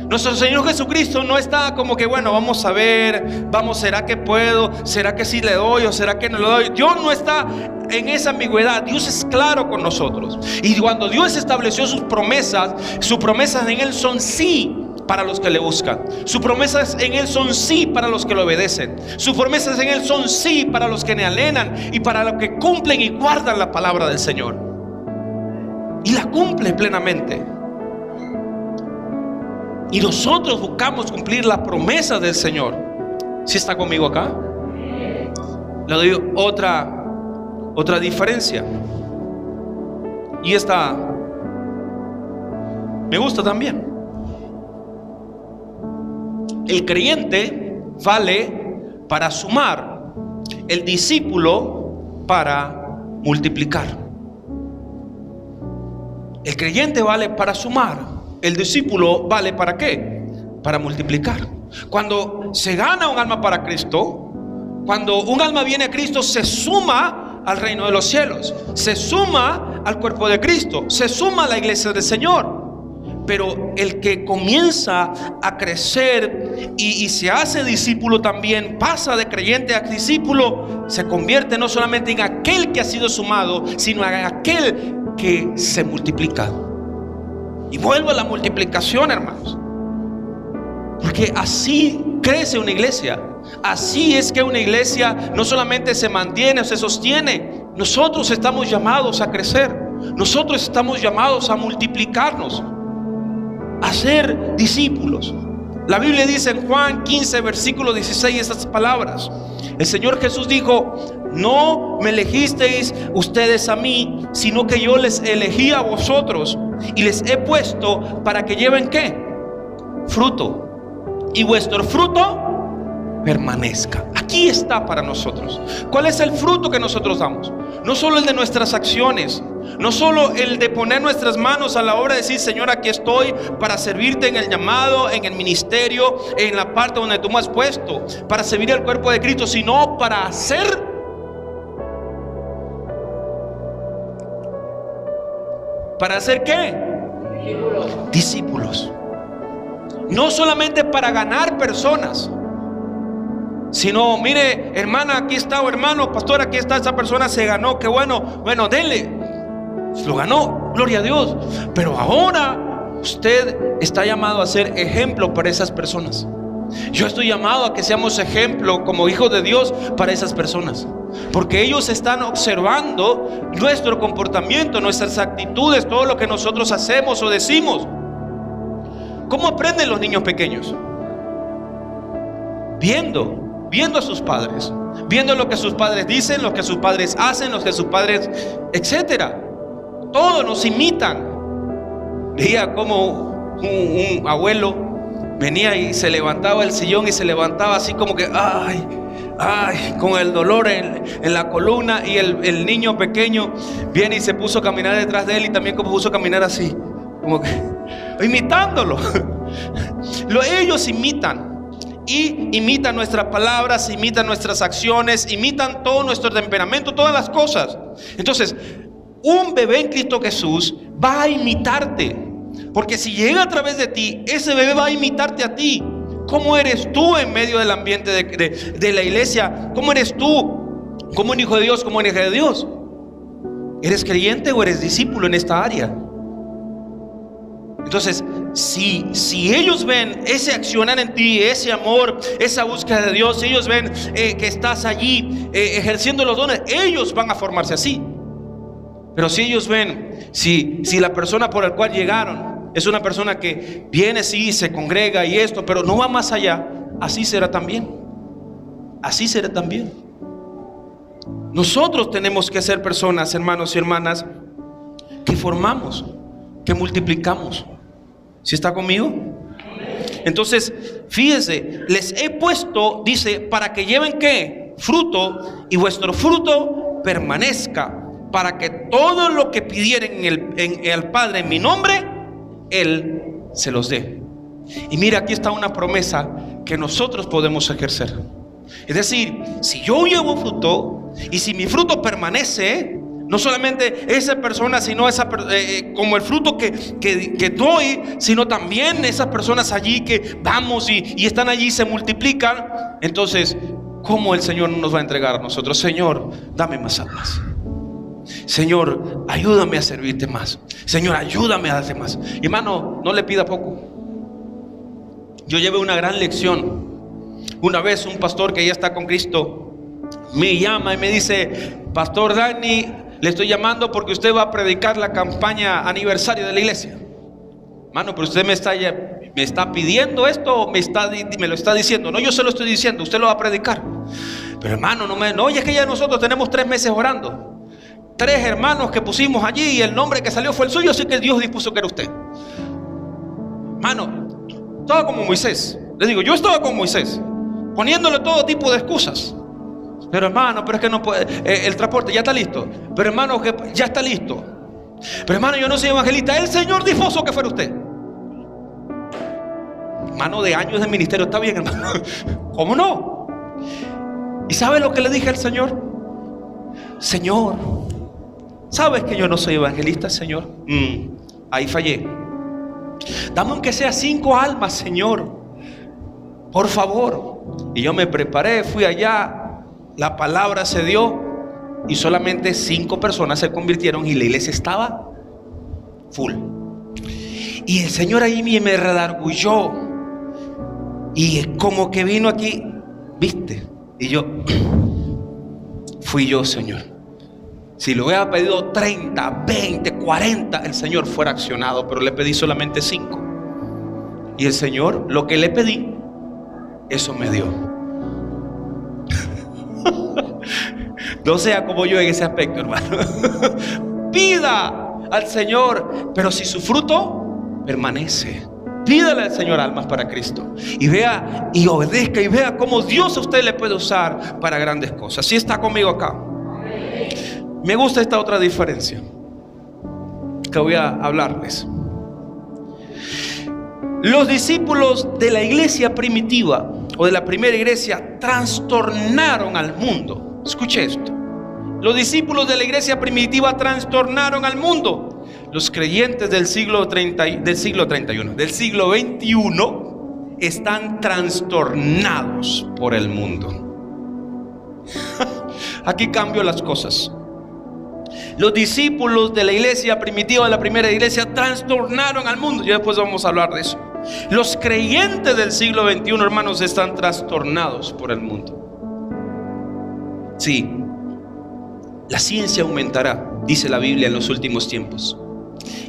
Nuestro Señor Jesucristo no está como que, bueno, vamos a ver, ¿será que puedo? ¿Será que sí le doy o será que no le doy? Dios no está en esa ambigüedad. Dios es claro con nosotros. Y cuando Dios estableció sus promesas en Él son sí para los que le buscan. Sus promesas en Él son sí para los que lo obedecen. Sus promesas en Él son sí para los que le anhelan y para los que cumplen y guardan la palabra del Señor. Y la cumple plenamente. Y nosotros buscamos cumplir las promesas del Señor. ¿Sí está conmigo acá? Le doy otra diferencia. Y esta me gusta también. El creyente vale para sumar, el discípulo para multiplicar. El creyente vale para sumar, el discípulo vale para ¿qué? Para multiplicar. Cuando se gana un alma para Cristo, cuando un alma viene a Cristo, se suma al reino de los cielos, se suma al cuerpo de Cristo, se suma a la iglesia del Señor. Pero el que comienza a crecer y se hace discípulo también, pasa de creyente a discípulo, se convierte no solamente en aquel que ha sido sumado, sino en aquel que se multiplica. Y vuelvo a la multiplicación, hermanos, porque así crece una iglesia. Así es que una iglesia no solamente se mantiene o se sostiene. Nosotros estamos llamados a crecer. Nosotros estamos llamados a multiplicarnos, a ser discípulos. La Biblia dice en Juan 15 versículo 16 estas palabras. El Señor Jesús dijo: no me elegisteis ustedes a mí, sino que yo les elegí a vosotros y les he puesto para que lleven ¿qué? Fruto, y vuestro fruto permanezca. Aquí está para nosotros. ¿Cuál es el fruto que nosotros damos? No solo el de nuestras acciones, no solo el de poner nuestras manos a la obra, de decir: Señor, aquí estoy para servirte en el llamado, en el ministerio, en la parte donde tú me has puesto, para servir al cuerpo de Cristo, sino para hacer ¿qué? Discípulos. No solamente para ganar personas, sino, mire, hermana, aquí está, o hermano, pastor, aquí está, esa persona se ganó, qué bueno, denle, lo ganó, gloria a Dios. Pero ahora usted está llamado a ser ejemplo para esas personas. Yo estoy llamado a que seamos ejemplo como hijos de Dios para esas personas, porque ellos están observando nuestro comportamiento, nuestras actitudes, todo lo que nosotros hacemos o decimos. ¿Cómo aprenden los niños pequeños? Viendo a sus padres, viendo lo que sus padres dicen, lo que sus padres hacen, lo que sus padres, etcétera. Todos nos imitan. Veía como un abuelo venía y se levantaba el sillón y se levantaba así como que con el dolor en la columna, y el niño pequeño viene y se puso a caminar detrás de él y también como puso a caminar así, como que imitándolo. Ellos imitan nuestras palabras, imitan nuestras acciones, imitan todo nuestro temperamento, todas las cosas. Entonces, un bebé en Cristo Jesús va a imitarte, porque si llega a través de ti, ese bebé va a imitarte a ti. ¿Cómo eres tú en medio del ambiente de la iglesia? ¿Cómo eres tú como un hijo de Dios, como una hija de Dios? ¿Eres creyente o eres discípulo en esta área? Entonces, si ellos ven ese accionar en ti, ese amor, esa búsqueda de Dios, si ellos ven que estás allí ejerciendo los dones, ellos van a formarse así. Pero si ellos ven, si la persona por la cual llegaron es una persona que viene, sí, se congrega y esto, pero no va más allá, así será también. Así será también. Nosotros tenemos que ser personas, hermanos y hermanas, que formamos, que multiplicamos. ¿Sí está conmigo? Entonces, fíjense, les he puesto, dice, para que lleven ¿qué? Fruto, y vuestro fruto permanezca, para que todo lo que pidieren al Padre en mi nombre, Él se los dé. Y mira, aquí está una promesa que nosotros podemos ejercer. Es decir, si yo llevo fruto y si mi fruto permanece, no solamente esa persona, sino como el fruto que doy, sino también esas personas allí que vamos y están allí, se multiplican. Entonces, ¿cómo el Señor nos va a entregar a nosotros? Señor, dame más almas. Señor, ayúdame a servirte más. Señor, ayúdame a darte más. Hermano, no le pida poco. Yo llevé una gran lección. Una vez un pastor que ya está con Cristo me llama y me dice: Pastor Dani, le estoy llamando porque usted va a predicar la campaña aniversario de la iglesia. Mano, pero usted me está ¿Me está pidiendo esto o me lo está diciendo? No, yo se lo estoy diciendo, usted lo va a predicar. Pero hermano, no, es que ya nosotros tenemos 3 meses orando. 3 hermanos que pusimos allí y el nombre que salió fue el suyo, así que Dios dispuso que era usted. Hermano, estaba como Moisés. Les digo, yo estaba con Moisés, poniéndole todo tipo de excusas. Pero hermano, pero es que no puede, el transporte ya está listo. Pero hermano, que ya está listo. Pero hermano, yo no soy evangelista. El Señor dispuso que fuera usted. Hermano, de años de ministerio, está bien, hermano. ¿Cómo no? ¿Y sabe lo que le dije al Señor? Señor, ¿sabes que yo no soy evangelista, Señor? Ahí fallé. Dame aunque sea 5 almas, Señor, por favor. Y yo me preparé, fui allá. La palabra se dio y solamente 5 personas se convirtieron y la iglesia estaba full. Y el Señor ahí me redargulló y como que vino aquí, ¿viste? Y yo, fui yo, Señor. Si le hubiera pedido 30, 20, 40, el Señor fuera accionado, pero le pedí solamente 5. Y el Señor, lo que le pedí, eso me dio. No sea como yo en ese aspecto, hermano. Pida al Señor, pero si su fruto permanece, pídale al Señor almas para Cristo. Y vea y obedezca y vea cómo Dios a usted le puede usar para grandes cosas. ¿Sí está conmigo acá? Me gusta esta otra diferencia que voy a hablarles. Los discípulos de la iglesia primitiva o de la primera iglesia trastornaron al mundo. Escuche esto. Los discípulos de la iglesia primitiva trastornaron al mundo. Los creyentes del siglo XXI están trastornados por el mundo. Aquí cambio las cosas. Los discípulos de la iglesia primitiva, de la primera iglesia, trastornaron al mundo. Ya después vamos a hablar de eso. Los creyentes del siglo XXI, hermanos, están trastornados por el mundo. Sí, la ciencia aumentará, dice la Biblia, en los últimos tiempos.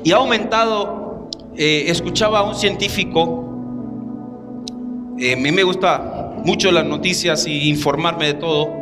Y ha aumentado. Escuchaba a un científico. A mí me gusta mucho las noticias y informarme de todo.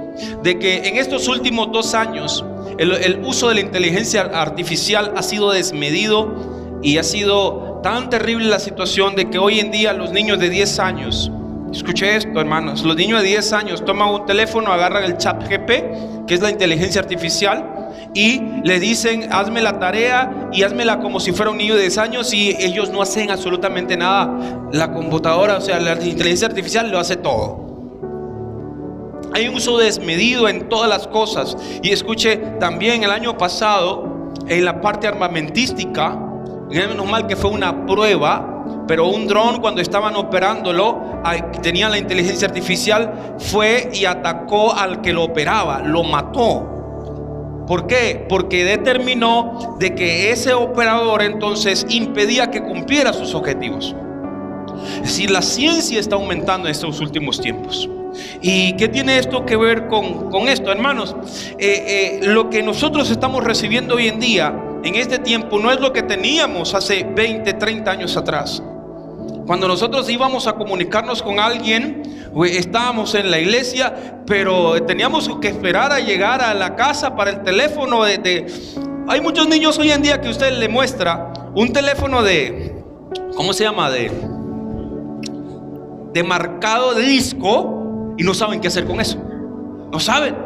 De que en estos últimos 2 años el uso de la inteligencia artificial ha sido desmedido. Y ha sido tan terrible la situación de que hoy en día los niños de 10 años, escuche esto, hermanos, los niños de 10 años toman un teléfono, agarran el ChatGPT, que es la inteligencia artificial, y le dicen, hazme la tarea y hazmela como si fuera un niño de 10 años, y ellos no hacen absolutamente nada. La computadora, o sea, la inteligencia artificial lo hace todo. Hay un uso desmedido en todas las cosas. Y escuche, también el año pasado, en la parte armamentística, menos mal que fue una prueba, pero un dron, cuando estaban operándolo, tenía la inteligencia artificial, fue y atacó al que lo operaba, lo mató. ¿Por qué? Porque determinó de que ese operador entonces impedía que cumpliera sus objetivos. Es decir, la ciencia está aumentando en estos últimos tiempos. ¿Y qué tiene esto que ver con esto, hermanos? Lo que nosotros estamos recibiendo hoy en día, en este tiempo, no es lo que teníamos hace 20, 30 años atrás. Cuando nosotros íbamos a comunicarnos con alguien, estábamos en la iglesia, pero teníamos que esperar a llegar a la casa para el teléfono Hay muchos niños hoy en día que usted le muestra un teléfono ¿cómo se llama? De marcado de disco, y no saben qué hacer con eso. No saben.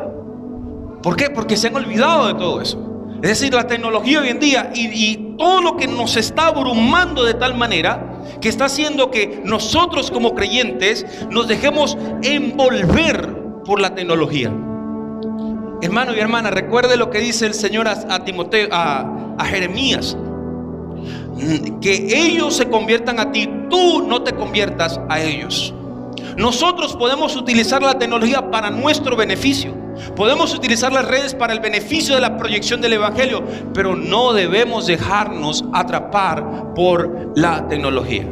¿Por qué? Porque se han olvidado de todo eso. Es decir, la tecnología hoy en día y todo lo que nos está abrumando de tal manera que está haciendo que nosotros como creyentes nos dejemos envolver por la tecnología. Hermano y hermana, recuerde lo que dice el Señor a Timoteo, a Jeremías: que ellos se conviertan a ti, tú no te conviertas a ellos. Nosotros podemos utilizar la tecnología para nuestro beneficio, podemos utilizar las redes para el beneficio de la proyección del evangelio, pero no debemos dejarnos atrapar por la tecnología.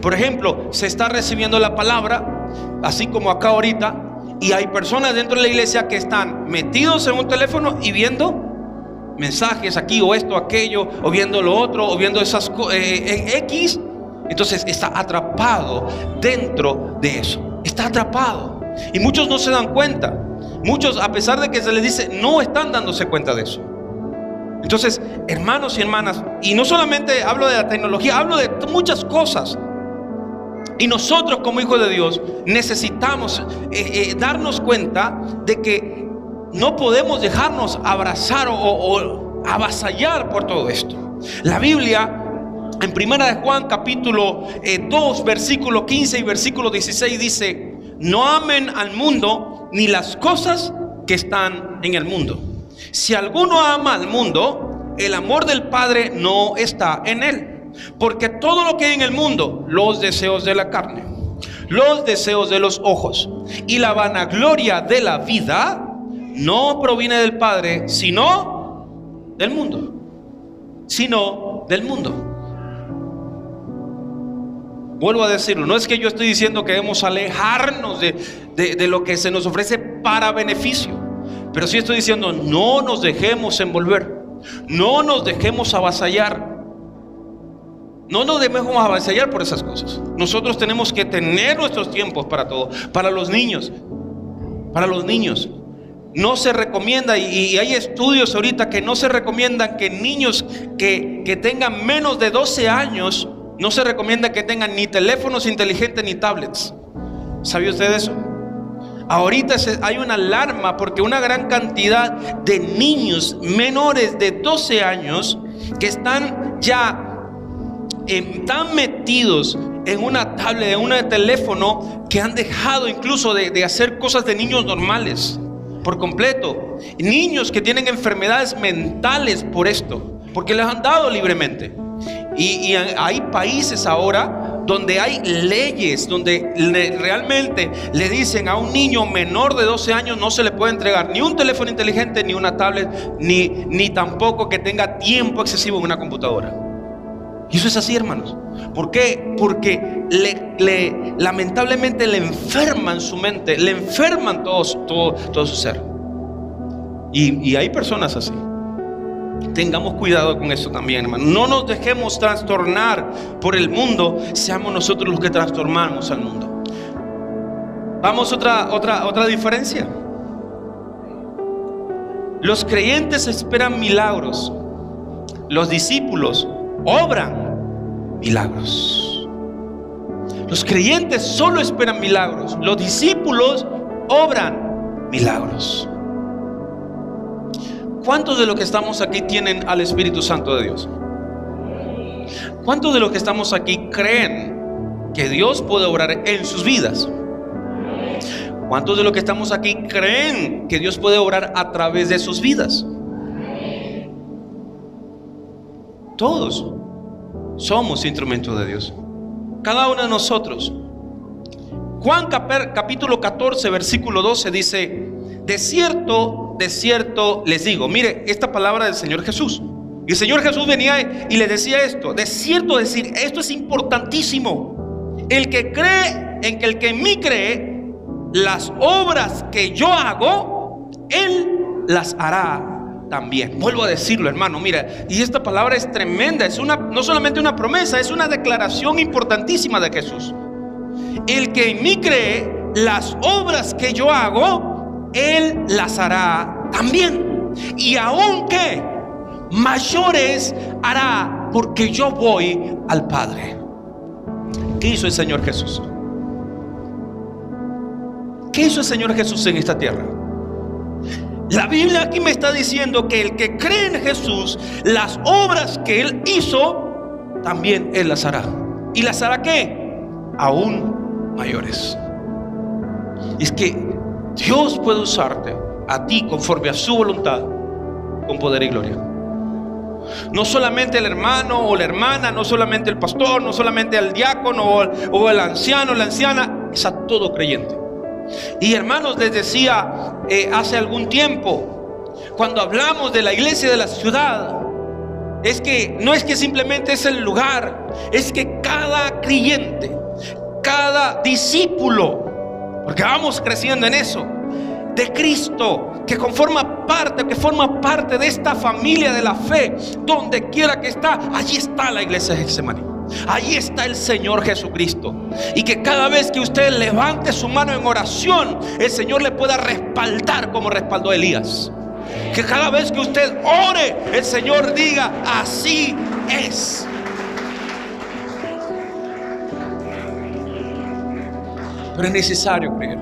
Por ejemplo, se está recibiendo la palabra, así como acá ahorita, y hay personas dentro de la iglesia que están metidos en un teléfono y viendo mensajes aquí, o esto, aquello, o viendo lo otro, o viendo esas cosas en X. Entonces está atrapado dentro de eso. Está atrapado. Y muchos no se dan cuenta. Muchos, a pesar de que se les dice, no están dándose cuenta de eso. Entonces, hermanos y hermanas, y no solamente hablo de la tecnología, hablo de muchas cosas. Y nosotros como hijos de Dios necesitamos darnos cuenta de que no podemos dejarnos abrazar o avasallar por todo esto. La Biblia en 1 de Juan capítulo 2 versículo 15 y versículo 16 dice: no amen al mundo ni las cosas que están en el mundo. Si alguno ama al mundo, el amor del Padre no está en él. Porque todo lo que hay en el mundo, los deseos de la carne, los deseos de los ojos y la vanagloria de la vida, no proviene del Padre, sino del mundo. Sino del mundo. Vuelvo a decirlo, no es que yo estoy diciendo que debemos alejarnos de lo que se nos ofrece para beneficio, pero sí estoy diciendo, no nos dejemos envolver, no nos dejemos avasallar. No nos dejemos avasallar por esas cosas. Nosotros tenemos que tener nuestros tiempos para todo. Para los niños. Para los niños. No se recomienda, y hay estudios ahorita que no se recomiendan que niños que tengan menos de 12 años, no se recomienda que tengan ni teléfonos inteligentes ni tablets. ¿Sabía usted eso? Ahorita hay una alarma porque una gran cantidad de niños menores de 12 años que están ya tan metidos en una tablet, en un teléfono, que han dejado incluso de hacer cosas de niños normales por completo. Niños que tienen enfermedades mentales por esto, porque les han dado libremente. Y hay países ahora donde hay leyes donde realmente le dicen a un niño menor de 12 años no se le puede entregar ni un teléfono inteligente, ni una tablet, ni tampoco que tenga tiempo excesivo en una computadora. Y eso es así, hermanos. ¿Por qué? Porque lamentablemente le enferman su mente, le enferman todo su ser. Y hay personas así. Tengamos cuidado con eso también, hermano. No nos dejemos trastornar por el mundo, seamos nosotros los que trastornamos al mundo. Vamos a otra diferencia. Los creyentes esperan milagros. Los discípulos obran milagros. Los creyentes solo esperan milagros. Los discípulos obran milagros. ¿Cuántos de los que estamos aquí tienen al Espíritu Santo de Dios? ¿Cuántos de los que estamos aquí creen que Dios puede obrar en sus vidas? ¿Cuántos de los que estamos aquí creen que Dios puede obrar a través de sus vidas? Todos somos instrumentos de Dios, cada uno de nosotros. Juan capítulo 14 versículo 12 dice: de cierto les digo. Mire esta palabra del Señor Jesús. Y el Señor Jesús venía y le decía esto. De cierto, decir, esto es importantísimo. El que cree, el que en mí cree, las obras que yo hago, él las hará también. Vuelvo a decirlo, hermano, mira, y esta palabra es tremenda. Es no solamente una promesa, es una declaración importantísima de Jesús. El que en mí cree, las obras que yo hago, él las hará también. Y aunque mayores hará, porque yo voy al Padre. ¿Qué hizo el Señor Jesús? ¿Qué hizo el Señor Jesús en esta tierra? La Biblia aquí me está diciendo que el que cree en Jesús, las obras que Él hizo, también Él las hará. ¿Y las hará qué? Aún mayores. Y es que Dios puede usarte a ti conforme a su voluntad, con poder y gloria. No solamente el hermano o la hermana, no solamente el pastor, no solamente el diácono o el anciano o la anciana, es a todo creyente. Y hermanos, les decía hace algún tiempo, cuando hablamos de la iglesia de la ciudad, es que no es que simplemente es el lugar, es que cada creyente, cada discípulo, porque vamos creciendo en eso, de Cristo, que forma parte de esta familia de la fe, donde quiera que está, allí está la iglesia de Getsemaní. Ahí está el Señor Jesucristo. Y que cada vez que usted levante su mano en oración, el Señor le pueda respaldar como respaldó a Elías. Que cada vez que usted ore, el Señor diga: así es. Pero es necesario creer,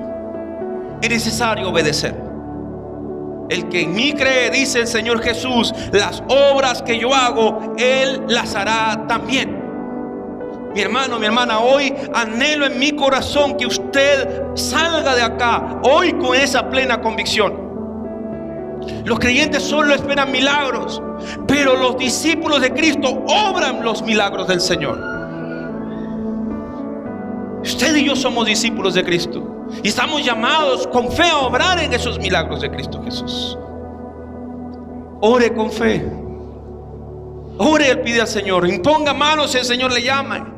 es necesario obedecer. El que en mí cree, dice el Señor Jesús, las obras que yo hago, Él las hará también. Mi hermano, mi hermana, hoy anhelo en mi corazón que usted salga de acá hoy con esa plena convicción. Los creyentes solo esperan milagros, pero los discípulos de Cristo obran los milagros del Señor. Usted y yo somos discípulos de Cristo y estamos llamados con fe a obrar en esos milagros de Cristo Jesús. Ore con fe. Ore, Él pide al Señor. Imponga manos, el Señor le llama.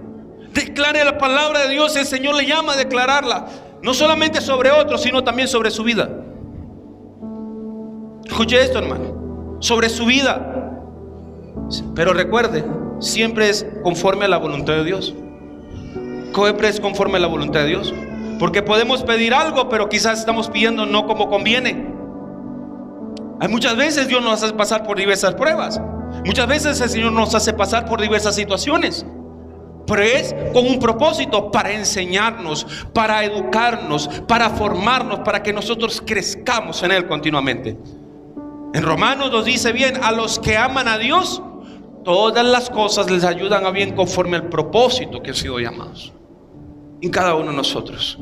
Declare la palabra de Dios, el Señor le llama a declararla. No solamente sobre otros, sino también sobre su vida. Escuche esto, hermano. Sobre su vida. Pero recuerde, siempre es conforme a la voluntad de Dios. Siempre es conforme a la voluntad de Dios. Porque podemos pedir algo, pero quizás estamos pidiendo no como conviene. Hay muchas veces Dios nos hace pasar por diversas pruebas. Muchas veces el Señor nos hace pasar por diversas situaciones. Pero es con un propósito: para enseñarnos, para educarnos, para formarnos, para que nosotros crezcamos en Él continuamente. En Romanos nos dice bien: a los que aman a Dios, todas las cosas les ayudan a bien conforme al propósito que han sido llamados en cada uno de nosotros.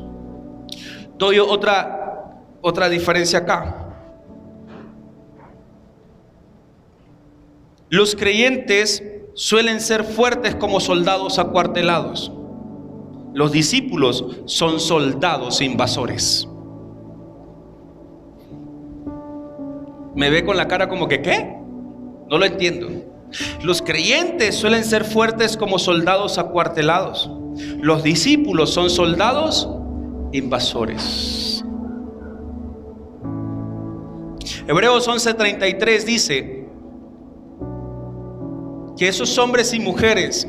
Doy otra diferencia acá. Los creyentes suelen ser fuertes como soldados acuartelados. Los discípulos son soldados invasores. ¿Me ve con la cara como que qué? No lo entiendo. Los creyentes suelen ser fuertes como soldados acuartelados. Los discípulos son soldados invasores. Hebreos 11:33 dice que esos hombres y mujeres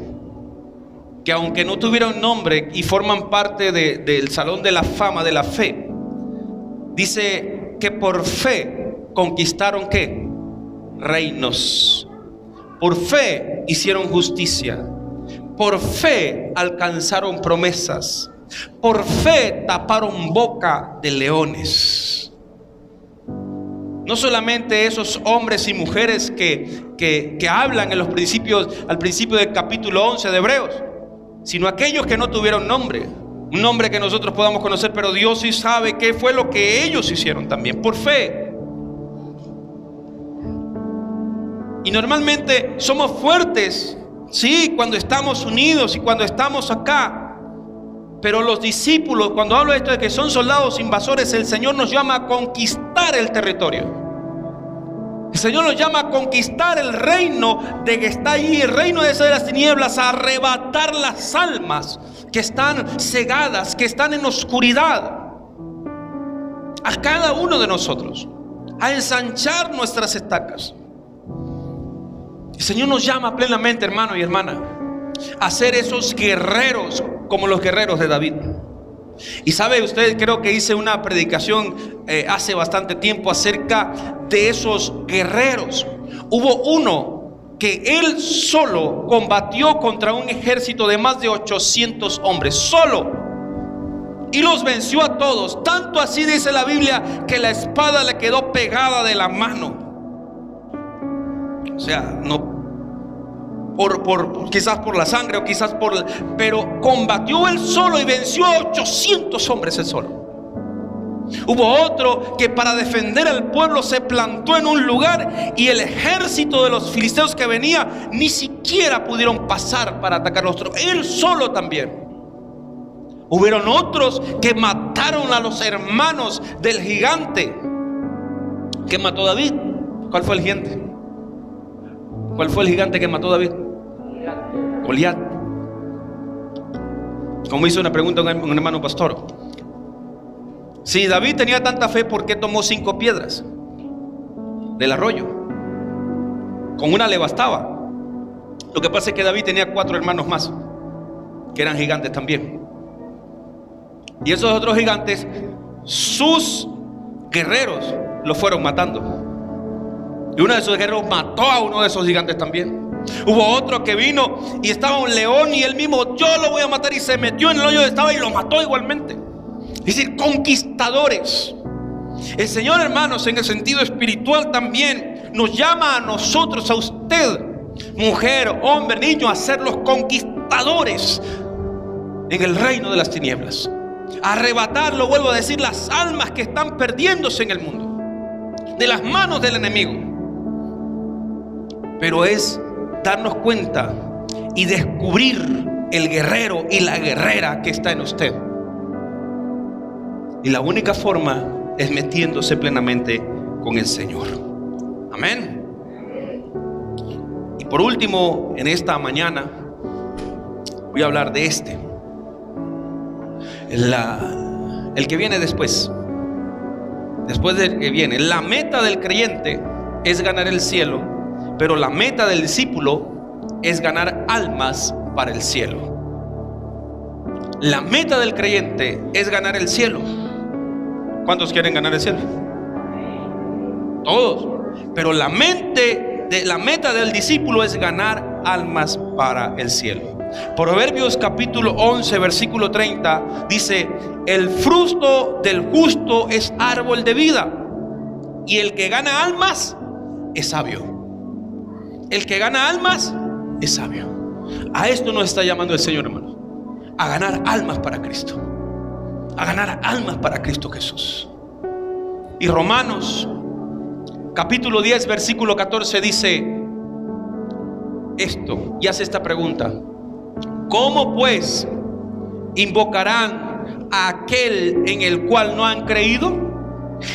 que, aunque no tuvieron nombre y forman parte del salón de la fama de la fe, dice que por fe conquistaron ¿qué? Reinos. Por fe hicieron justicia. Por fe alcanzaron promesas. Por fe taparon boca de leones. No solamente esos hombres y mujeres que hablan en los principios, al principio del capítulo 11 de Hebreos, sino aquellos que no tuvieron nombre, un nombre que nosotros podamos conocer, pero Dios sí sabe qué fue lo que ellos hicieron también, por fe. Y normalmente somos fuertes, sí, cuando estamos unidos y cuando estamos acá. Pero los discípulos, cuando hablo de esto de que son soldados invasores, el Señor nos llama a conquistar el territorio. El Señor nos llama a conquistar el reino de que está ahí, el reino de las tinieblas, a arrebatar las almas que están cegadas, que están en oscuridad. A cada uno de nosotros, a ensanchar nuestras estacas. El Señor nos llama plenamente, hermano y hermana, a ser esos guerreros como los guerreros de David. Y sabe usted, creo que hice una predicación hace bastante tiempo acerca de esos guerreros. Hubo uno que él solo combatió contra un ejército de más de 800 hombres, solo, y los venció a todos. Tanto así dice la Biblia que la espada le quedó pegada de la mano. O sea, no quizás por la sangre o quizás pero combatió él solo y venció a 800 hombres él solo. Hubo otro que para defender al pueblo se plantó en un lugar y el ejército de los filisteos que venía ni siquiera pudieron pasar para atacar a los otros. Él solo también. Hubieron otros que mataron a los hermanos del gigante que mató a David. ¿Cuál fue el gigante? ¿Cuál fue el gigante que mató a David? Goliat. Como hizo una pregunta un hermano pastor. Si David tenía tanta fe, ¿por qué tomó 5 piedras del arroyo? Con una le bastaba. Lo que pasa es que David tenía 4 hermanos más. que eran gigantes también. Y esos otros gigantes, sus guerreros los fueron matando. Y uno de esos guerreros mató a uno de esos gigantes también. Hubo otro que vino y estaba un león y él mismo, yo lo voy a matar, y se metió en el hoyo donde estaba y lo mató igualmente. Es decir, conquistadores. El Señor, hermanos, en el sentido espiritual también nos llama a nosotros, a usted, mujer, hombre, niño, a ser los conquistadores en el reino de las tinieblas. A arrebatarlo, vuelvo a decir, las almas que están perdiéndose en el mundo de las manos del enemigo. Pero es darnos cuenta y descubrir el guerrero y la guerrera que está en usted. Y la única forma es metiéndose plenamente con el Señor. Amén. Y por último, en esta mañana voy a hablar de el que viene después. Después del que viene. La meta del creyente es ganar el cielo, pero la meta del discípulo es ganar almas para el cielo. La meta del creyente es ganar el cielo. ¿Cuántos quieren ganar el cielo? Todos. Pero la meta del discípulo es ganar almas para el cielo. Proverbios capítulo 11 versículo 30 dice: el fruto del justo es árbol de vida, y el que gana almas es sabio. El que gana almas es sabio. A esto nos está llamando el Señor, hermanos, a ganar almas para Cristo, a ganar almas para Cristo Jesús. Y Romanos capítulo 10 versículo 14 dice esto, y hace esta pregunta: ¿cómo pues invocarán a aquel en el cual no han creído?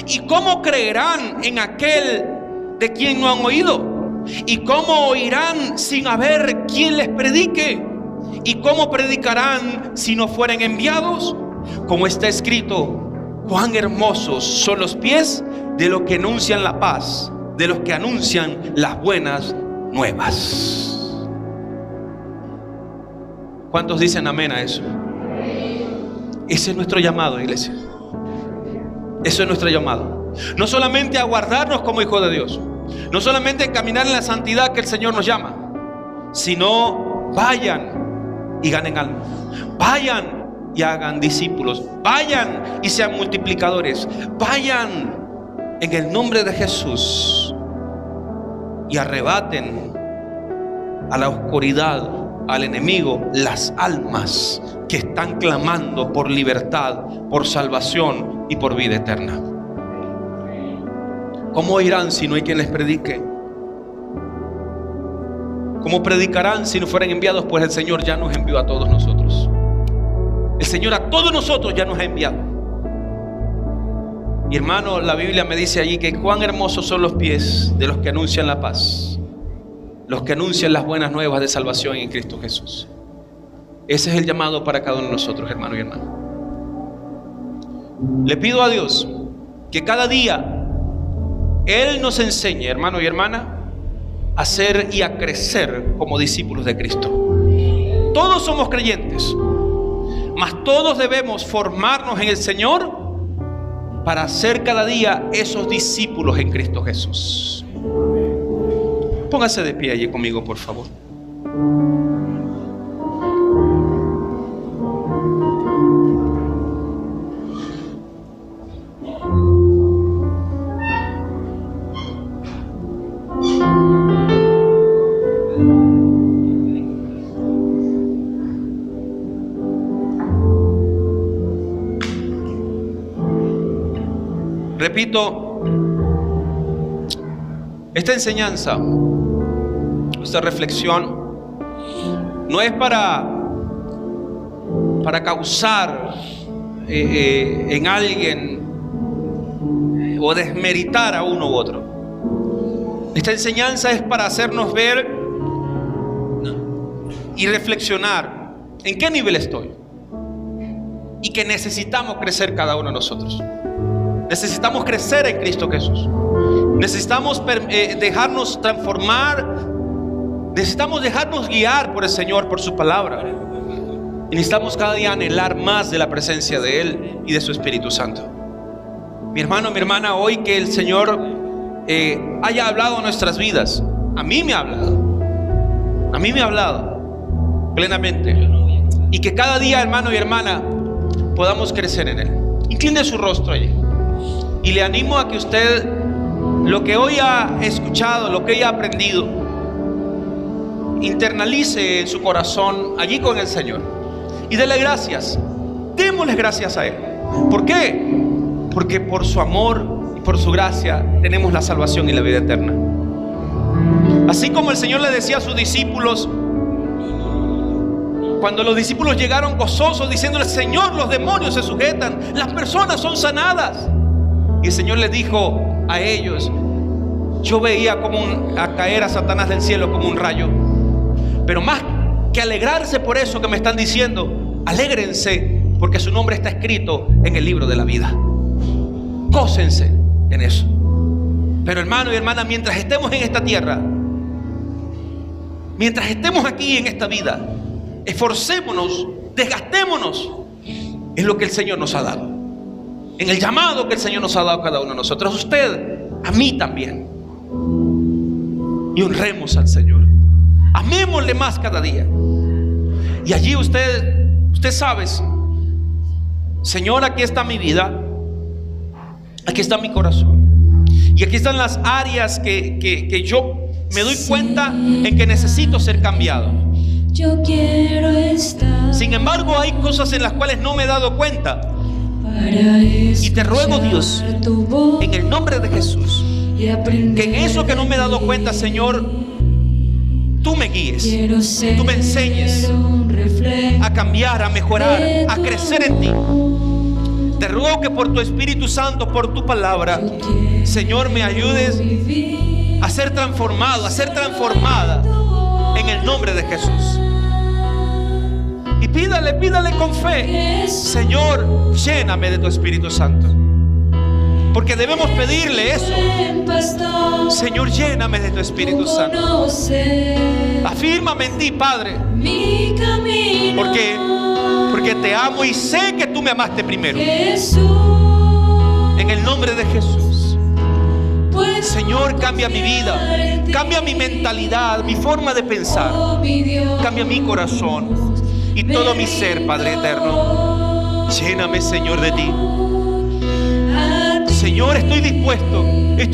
¿Y cómo creerán en aquel de quien no han oído? ¿Y cómo oirán sin haber quien les predique? ¿Y cómo predicarán si no fueren enviados? Como está escrito: cuán hermosos son los pies de los que anuncian la paz, de los que anuncian las buenas nuevas. ¿Cuántos dicen amén a eso? Ese es nuestro llamado, iglesia. Eso es nuestro llamado. No solamente a guardarnos como hijos de Dios, no solamente a caminar en la santidad que el Señor nos llama, sino vayan y ganen almas. Vayan y hagan discípulos. Vayan y sean multiplicadores. Vayan en el nombre de Jesús y arrebaten a la oscuridad, al enemigo, las almas que están clamando por libertad, por salvación y por vida eterna. ¿Cómo oirán si no hay quien les predique? ¿Cómo predicarán si no fueran enviados? Pues el Señor ya nos envió a todos nosotros. El Señor a todos nosotros ya nos ha enviado. Mi hermano, la Biblia me dice allí que cuán hermosos son los pies de los que anuncian la paz, los que anuncian las buenas nuevas de salvación en Cristo Jesús. Ese es el llamado para cada uno de nosotros, hermano y hermana. Le pido a Dios que cada día Él nos enseñe, hermano y hermana, a ser y a crecer como discípulos de Cristo. Todos somos creyentes, mas todos debemos formarnos en el Señor para ser cada día esos discípulos en Cristo Jesús. Póngase de pie allí conmigo, por favor. Repito, esta enseñanza, esta reflexión no es para causar en alguien o desmeritar a uno u otro. Esta enseñanza es para hacernos ver y reflexionar en qué nivel estoy y que necesitamos crecer cada uno de nosotros. Necesitamos crecer en Cristo Jesús. Necesitamos dejarnos transformar. Necesitamos dejarnos guiar por el Señor, por su palabra. Y necesitamos cada día anhelar más de la presencia de Él y de su Espíritu Santo. Mi hermano, mi hermana, hoy que el Señor haya hablado a nuestras vidas. A mí me ha hablado. A mí me ha hablado plenamente. Y que cada día, hermano y hermana, podamos crecer en Él. Incline su rostro allí. Y le animo a que usted, lo que hoy ha escuchado, lo que hoy ha aprendido, internalice en su corazón allí con el Señor. Y dele gracias. Démosle gracias a Él. ¿Por qué? Porque por su amor y por su gracia tenemos la salvación y la vida eterna. Así como el Señor le decía a sus discípulos, cuando los discípulos llegaron gozosos diciéndole: Señor, los demonios se sujetan, las personas son sanadas. Y el Señor les dijo a ellos: yo veía a caer a Satanás del cielo como un rayo. Pero más que alegrarse por eso que me están diciendo, alégrense porque su nombre está escrito en el libro de la vida. Gócense en eso. Pero hermano y hermana, mientras estemos en esta tierra, mientras estemos aquí en esta vida, esforcémonos, desgastémonos en lo que el Señor nos ha dado, en el llamado que el Señor nos ha dado a cada uno de nosotros, a usted, a mí también. Y honremos al Señor, amémosle más cada día. Y allí usted sabe: Señor, aquí está mi vida, aquí está mi corazón, y aquí están las áreas que yo me doy cuenta en que necesito ser cambiado. Yo quiero estar. Sin embargo, hay cosas en las cuales no me he dado cuenta. Y te ruego, Dios, en el nombre de Jesús, que en eso que no me he dado cuenta, Señor, tú me guíes, tú me enseñes a cambiar, a mejorar, a crecer en ti. Te ruego que por tu Espíritu Santo, por tu palabra, Señor, me ayudes a ser transformado, a ser transformada en el nombre de Jesús. Y pídale con fe: Señor, lléname de tu Espíritu Santo. Porque debemos pedirle eso. Señor, lléname de tu Espíritu Santo. Afírmame en ti, Padre. Porque te amo y sé que tú me amaste primero. En el nombre de Jesús. Señor, cambia mi vida, cambia mi mentalidad, mi forma de pensar, cambia mi corazón y todo mi ser, Padre eterno. Lléname, Señor, de ti. Señor, estoy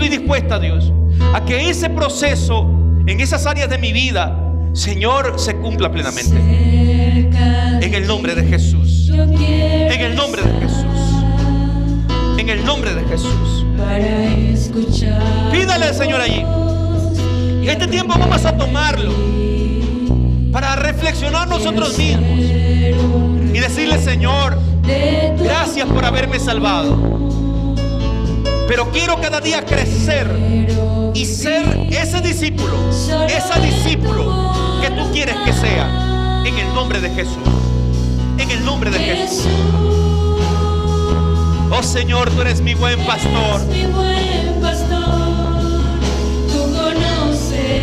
dispuesta, Dios, a que ese proceso en esas áreas de mi vida, Señor, se cumpla plenamente. En el nombre de Jesús. En el nombre de Jesús. En el nombre de Jesús. Pídale al Señor allí. Y este tiempo vamos a tomarlo para reflexionar nosotros mismos y decirle: Señor, gracias por haberme salvado, pero quiero cada día crecer y ser ese discípulo, esa discípulo que tú quieres que sea. En el nombre de Jesús. En el nombre de Jesús. Oh Señor, tú eres mi buen pastor.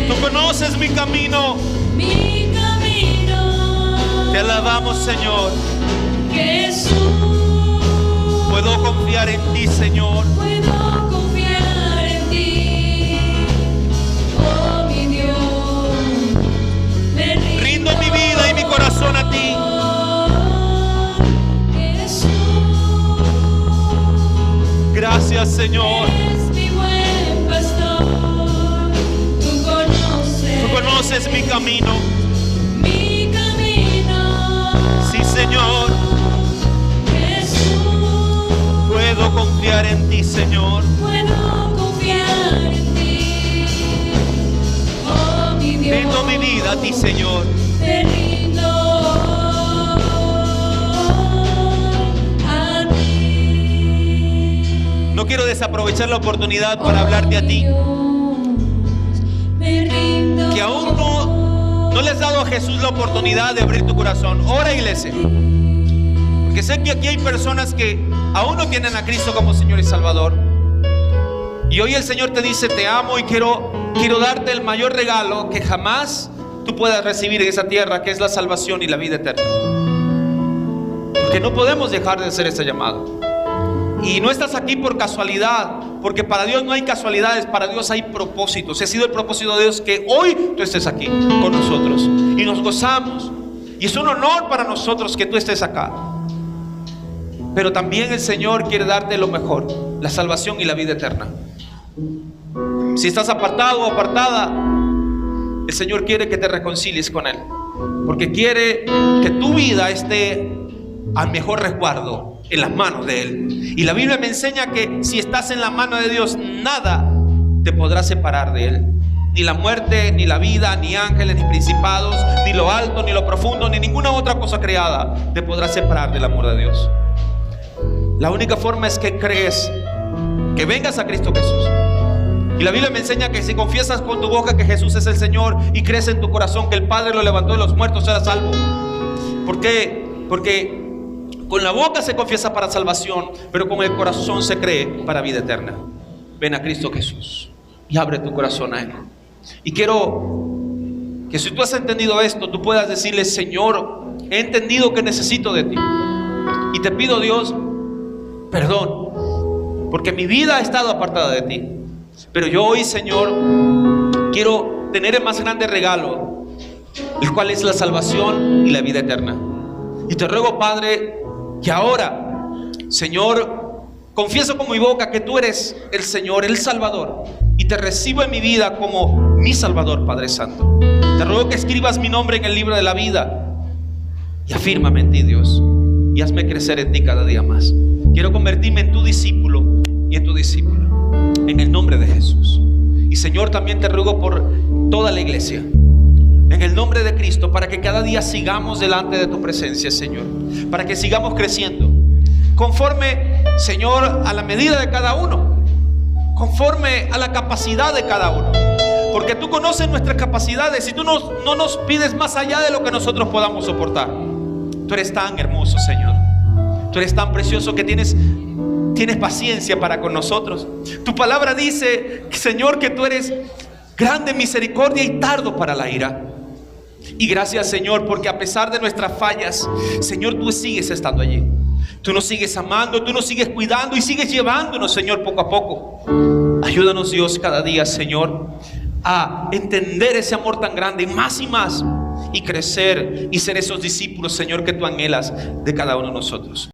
Tú conoces mi camino. Te alabamos, Señor. Jesús. Puedo confiar en ti, Señor. Puedo confiar en ti. Oh, mi Dios. Rindo mi vida y mi corazón a ti. Gracias, Señor. Es mi buen pastor. Tú conoces mi camino. Mi camino. Sí, Señor. Jesús. Puedo confiar en ti, Señor. Puedo confiar en ti. Oh, mi Dios. Rindo mi vida a ti, Señor. Te rindo a ti. No quiero desaprovechar la oportunidad para hablarte a ti, que aún no le has dado a Jesús la oportunidad de abrir tu corazón. Ora, iglesia, porque sé que aquí hay personas que aún no tienen a Cristo como Señor y Salvador. Y hoy el Señor te dice: te amo y quiero darte el mayor regalo que jamás tú puedas recibir en esa tierra, que es la salvación y la vida eterna. que no podemos dejar de hacer ese llamado. Y no estás aquí por casualidad, porque para Dios no hay casualidades, para Dios hay propósitos. Y ha sido el propósito de Dios que hoy tú estés aquí con nosotros y nos gozamos, y es un honor para nosotros que tú estés acá. Pero también el Señor quiere darte lo mejor, la salvación y la vida eterna. Si estás apartado o apartada, el Señor quiere que te reconcilies con Él, porque quiere que tu vida esté al mejor resguardo en las manos de Él. Y la Biblia me enseña que si estás en la mano de Dios, nada te podrá separar de Él. Ni la muerte, ni la vida, ni ángeles, ni principados, ni lo alto, ni lo profundo, ni ninguna otra cosa creada te podrá separar del amor de Dios. La única forma es que crees, que vengas a Cristo Jesús. Y la Biblia me enseña que si confiesas con tu boca que Jesús es el Señor y crees en tu corazón que el Padre lo levantó de los muertos, serás salvo. ¿Por qué? Porque con la boca se confiesa para salvación, pero con el corazón se cree para vida eterna. Ven a Cristo Jesús y abre tu corazón a Él. Y quiero que si tú has entendido esto, tú puedas decirle: Señor, he entendido que necesito de ti. Y te pido, Dios, perdón, porque mi vida ha estado apartada de ti. Pero yo hoy, Señor, quiero tener el más grande regalo, el cual es la salvación y la vida eterna. Y te ruego, Padre, que ahora, Señor, confieso con mi boca que tú eres el Señor, el Salvador, y te recibo en mi vida como mi Salvador, Padre Santo. Te ruego que escribas mi nombre en el libro de la vida y afírmame en ti, Dios, y hazme crecer en ti cada día más. Quiero convertirme en tu discípulo y en tu discípula, en el nombre de Jesús. Y Señor, también te ruego por toda la iglesia, en el nombre de Cristo, para que cada día sigamos delante de tu presencia, Señor, para que sigamos creciendo conforme, Señor, a la medida de cada uno, conforme a la capacidad de cada uno, porque tú conoces nuestras capacidades y tú no nos pides más allá de lo que nosotros podamos soportar. Tú eres tan hermoso, Señor, tú eres tan precioso que tienes paciencia para con nosotros. Tu palabra dice, Señor, que tú eres grande en misericordia y tardo para la ira. Y gracias, Señor, porque a pesar de nuestras fallas, Señor, tú sigues estando allí. Tú nos sigues amando, tú nos sigues cuidando y sigues llevándonos, Señor, poco a poco. Ayúdanos, Dios, cada día, Señor, a entender ese amor tan grande, más y más, y crecer y ser esos discípulos, Señor, que tú anhelas de cada uno de nosotros.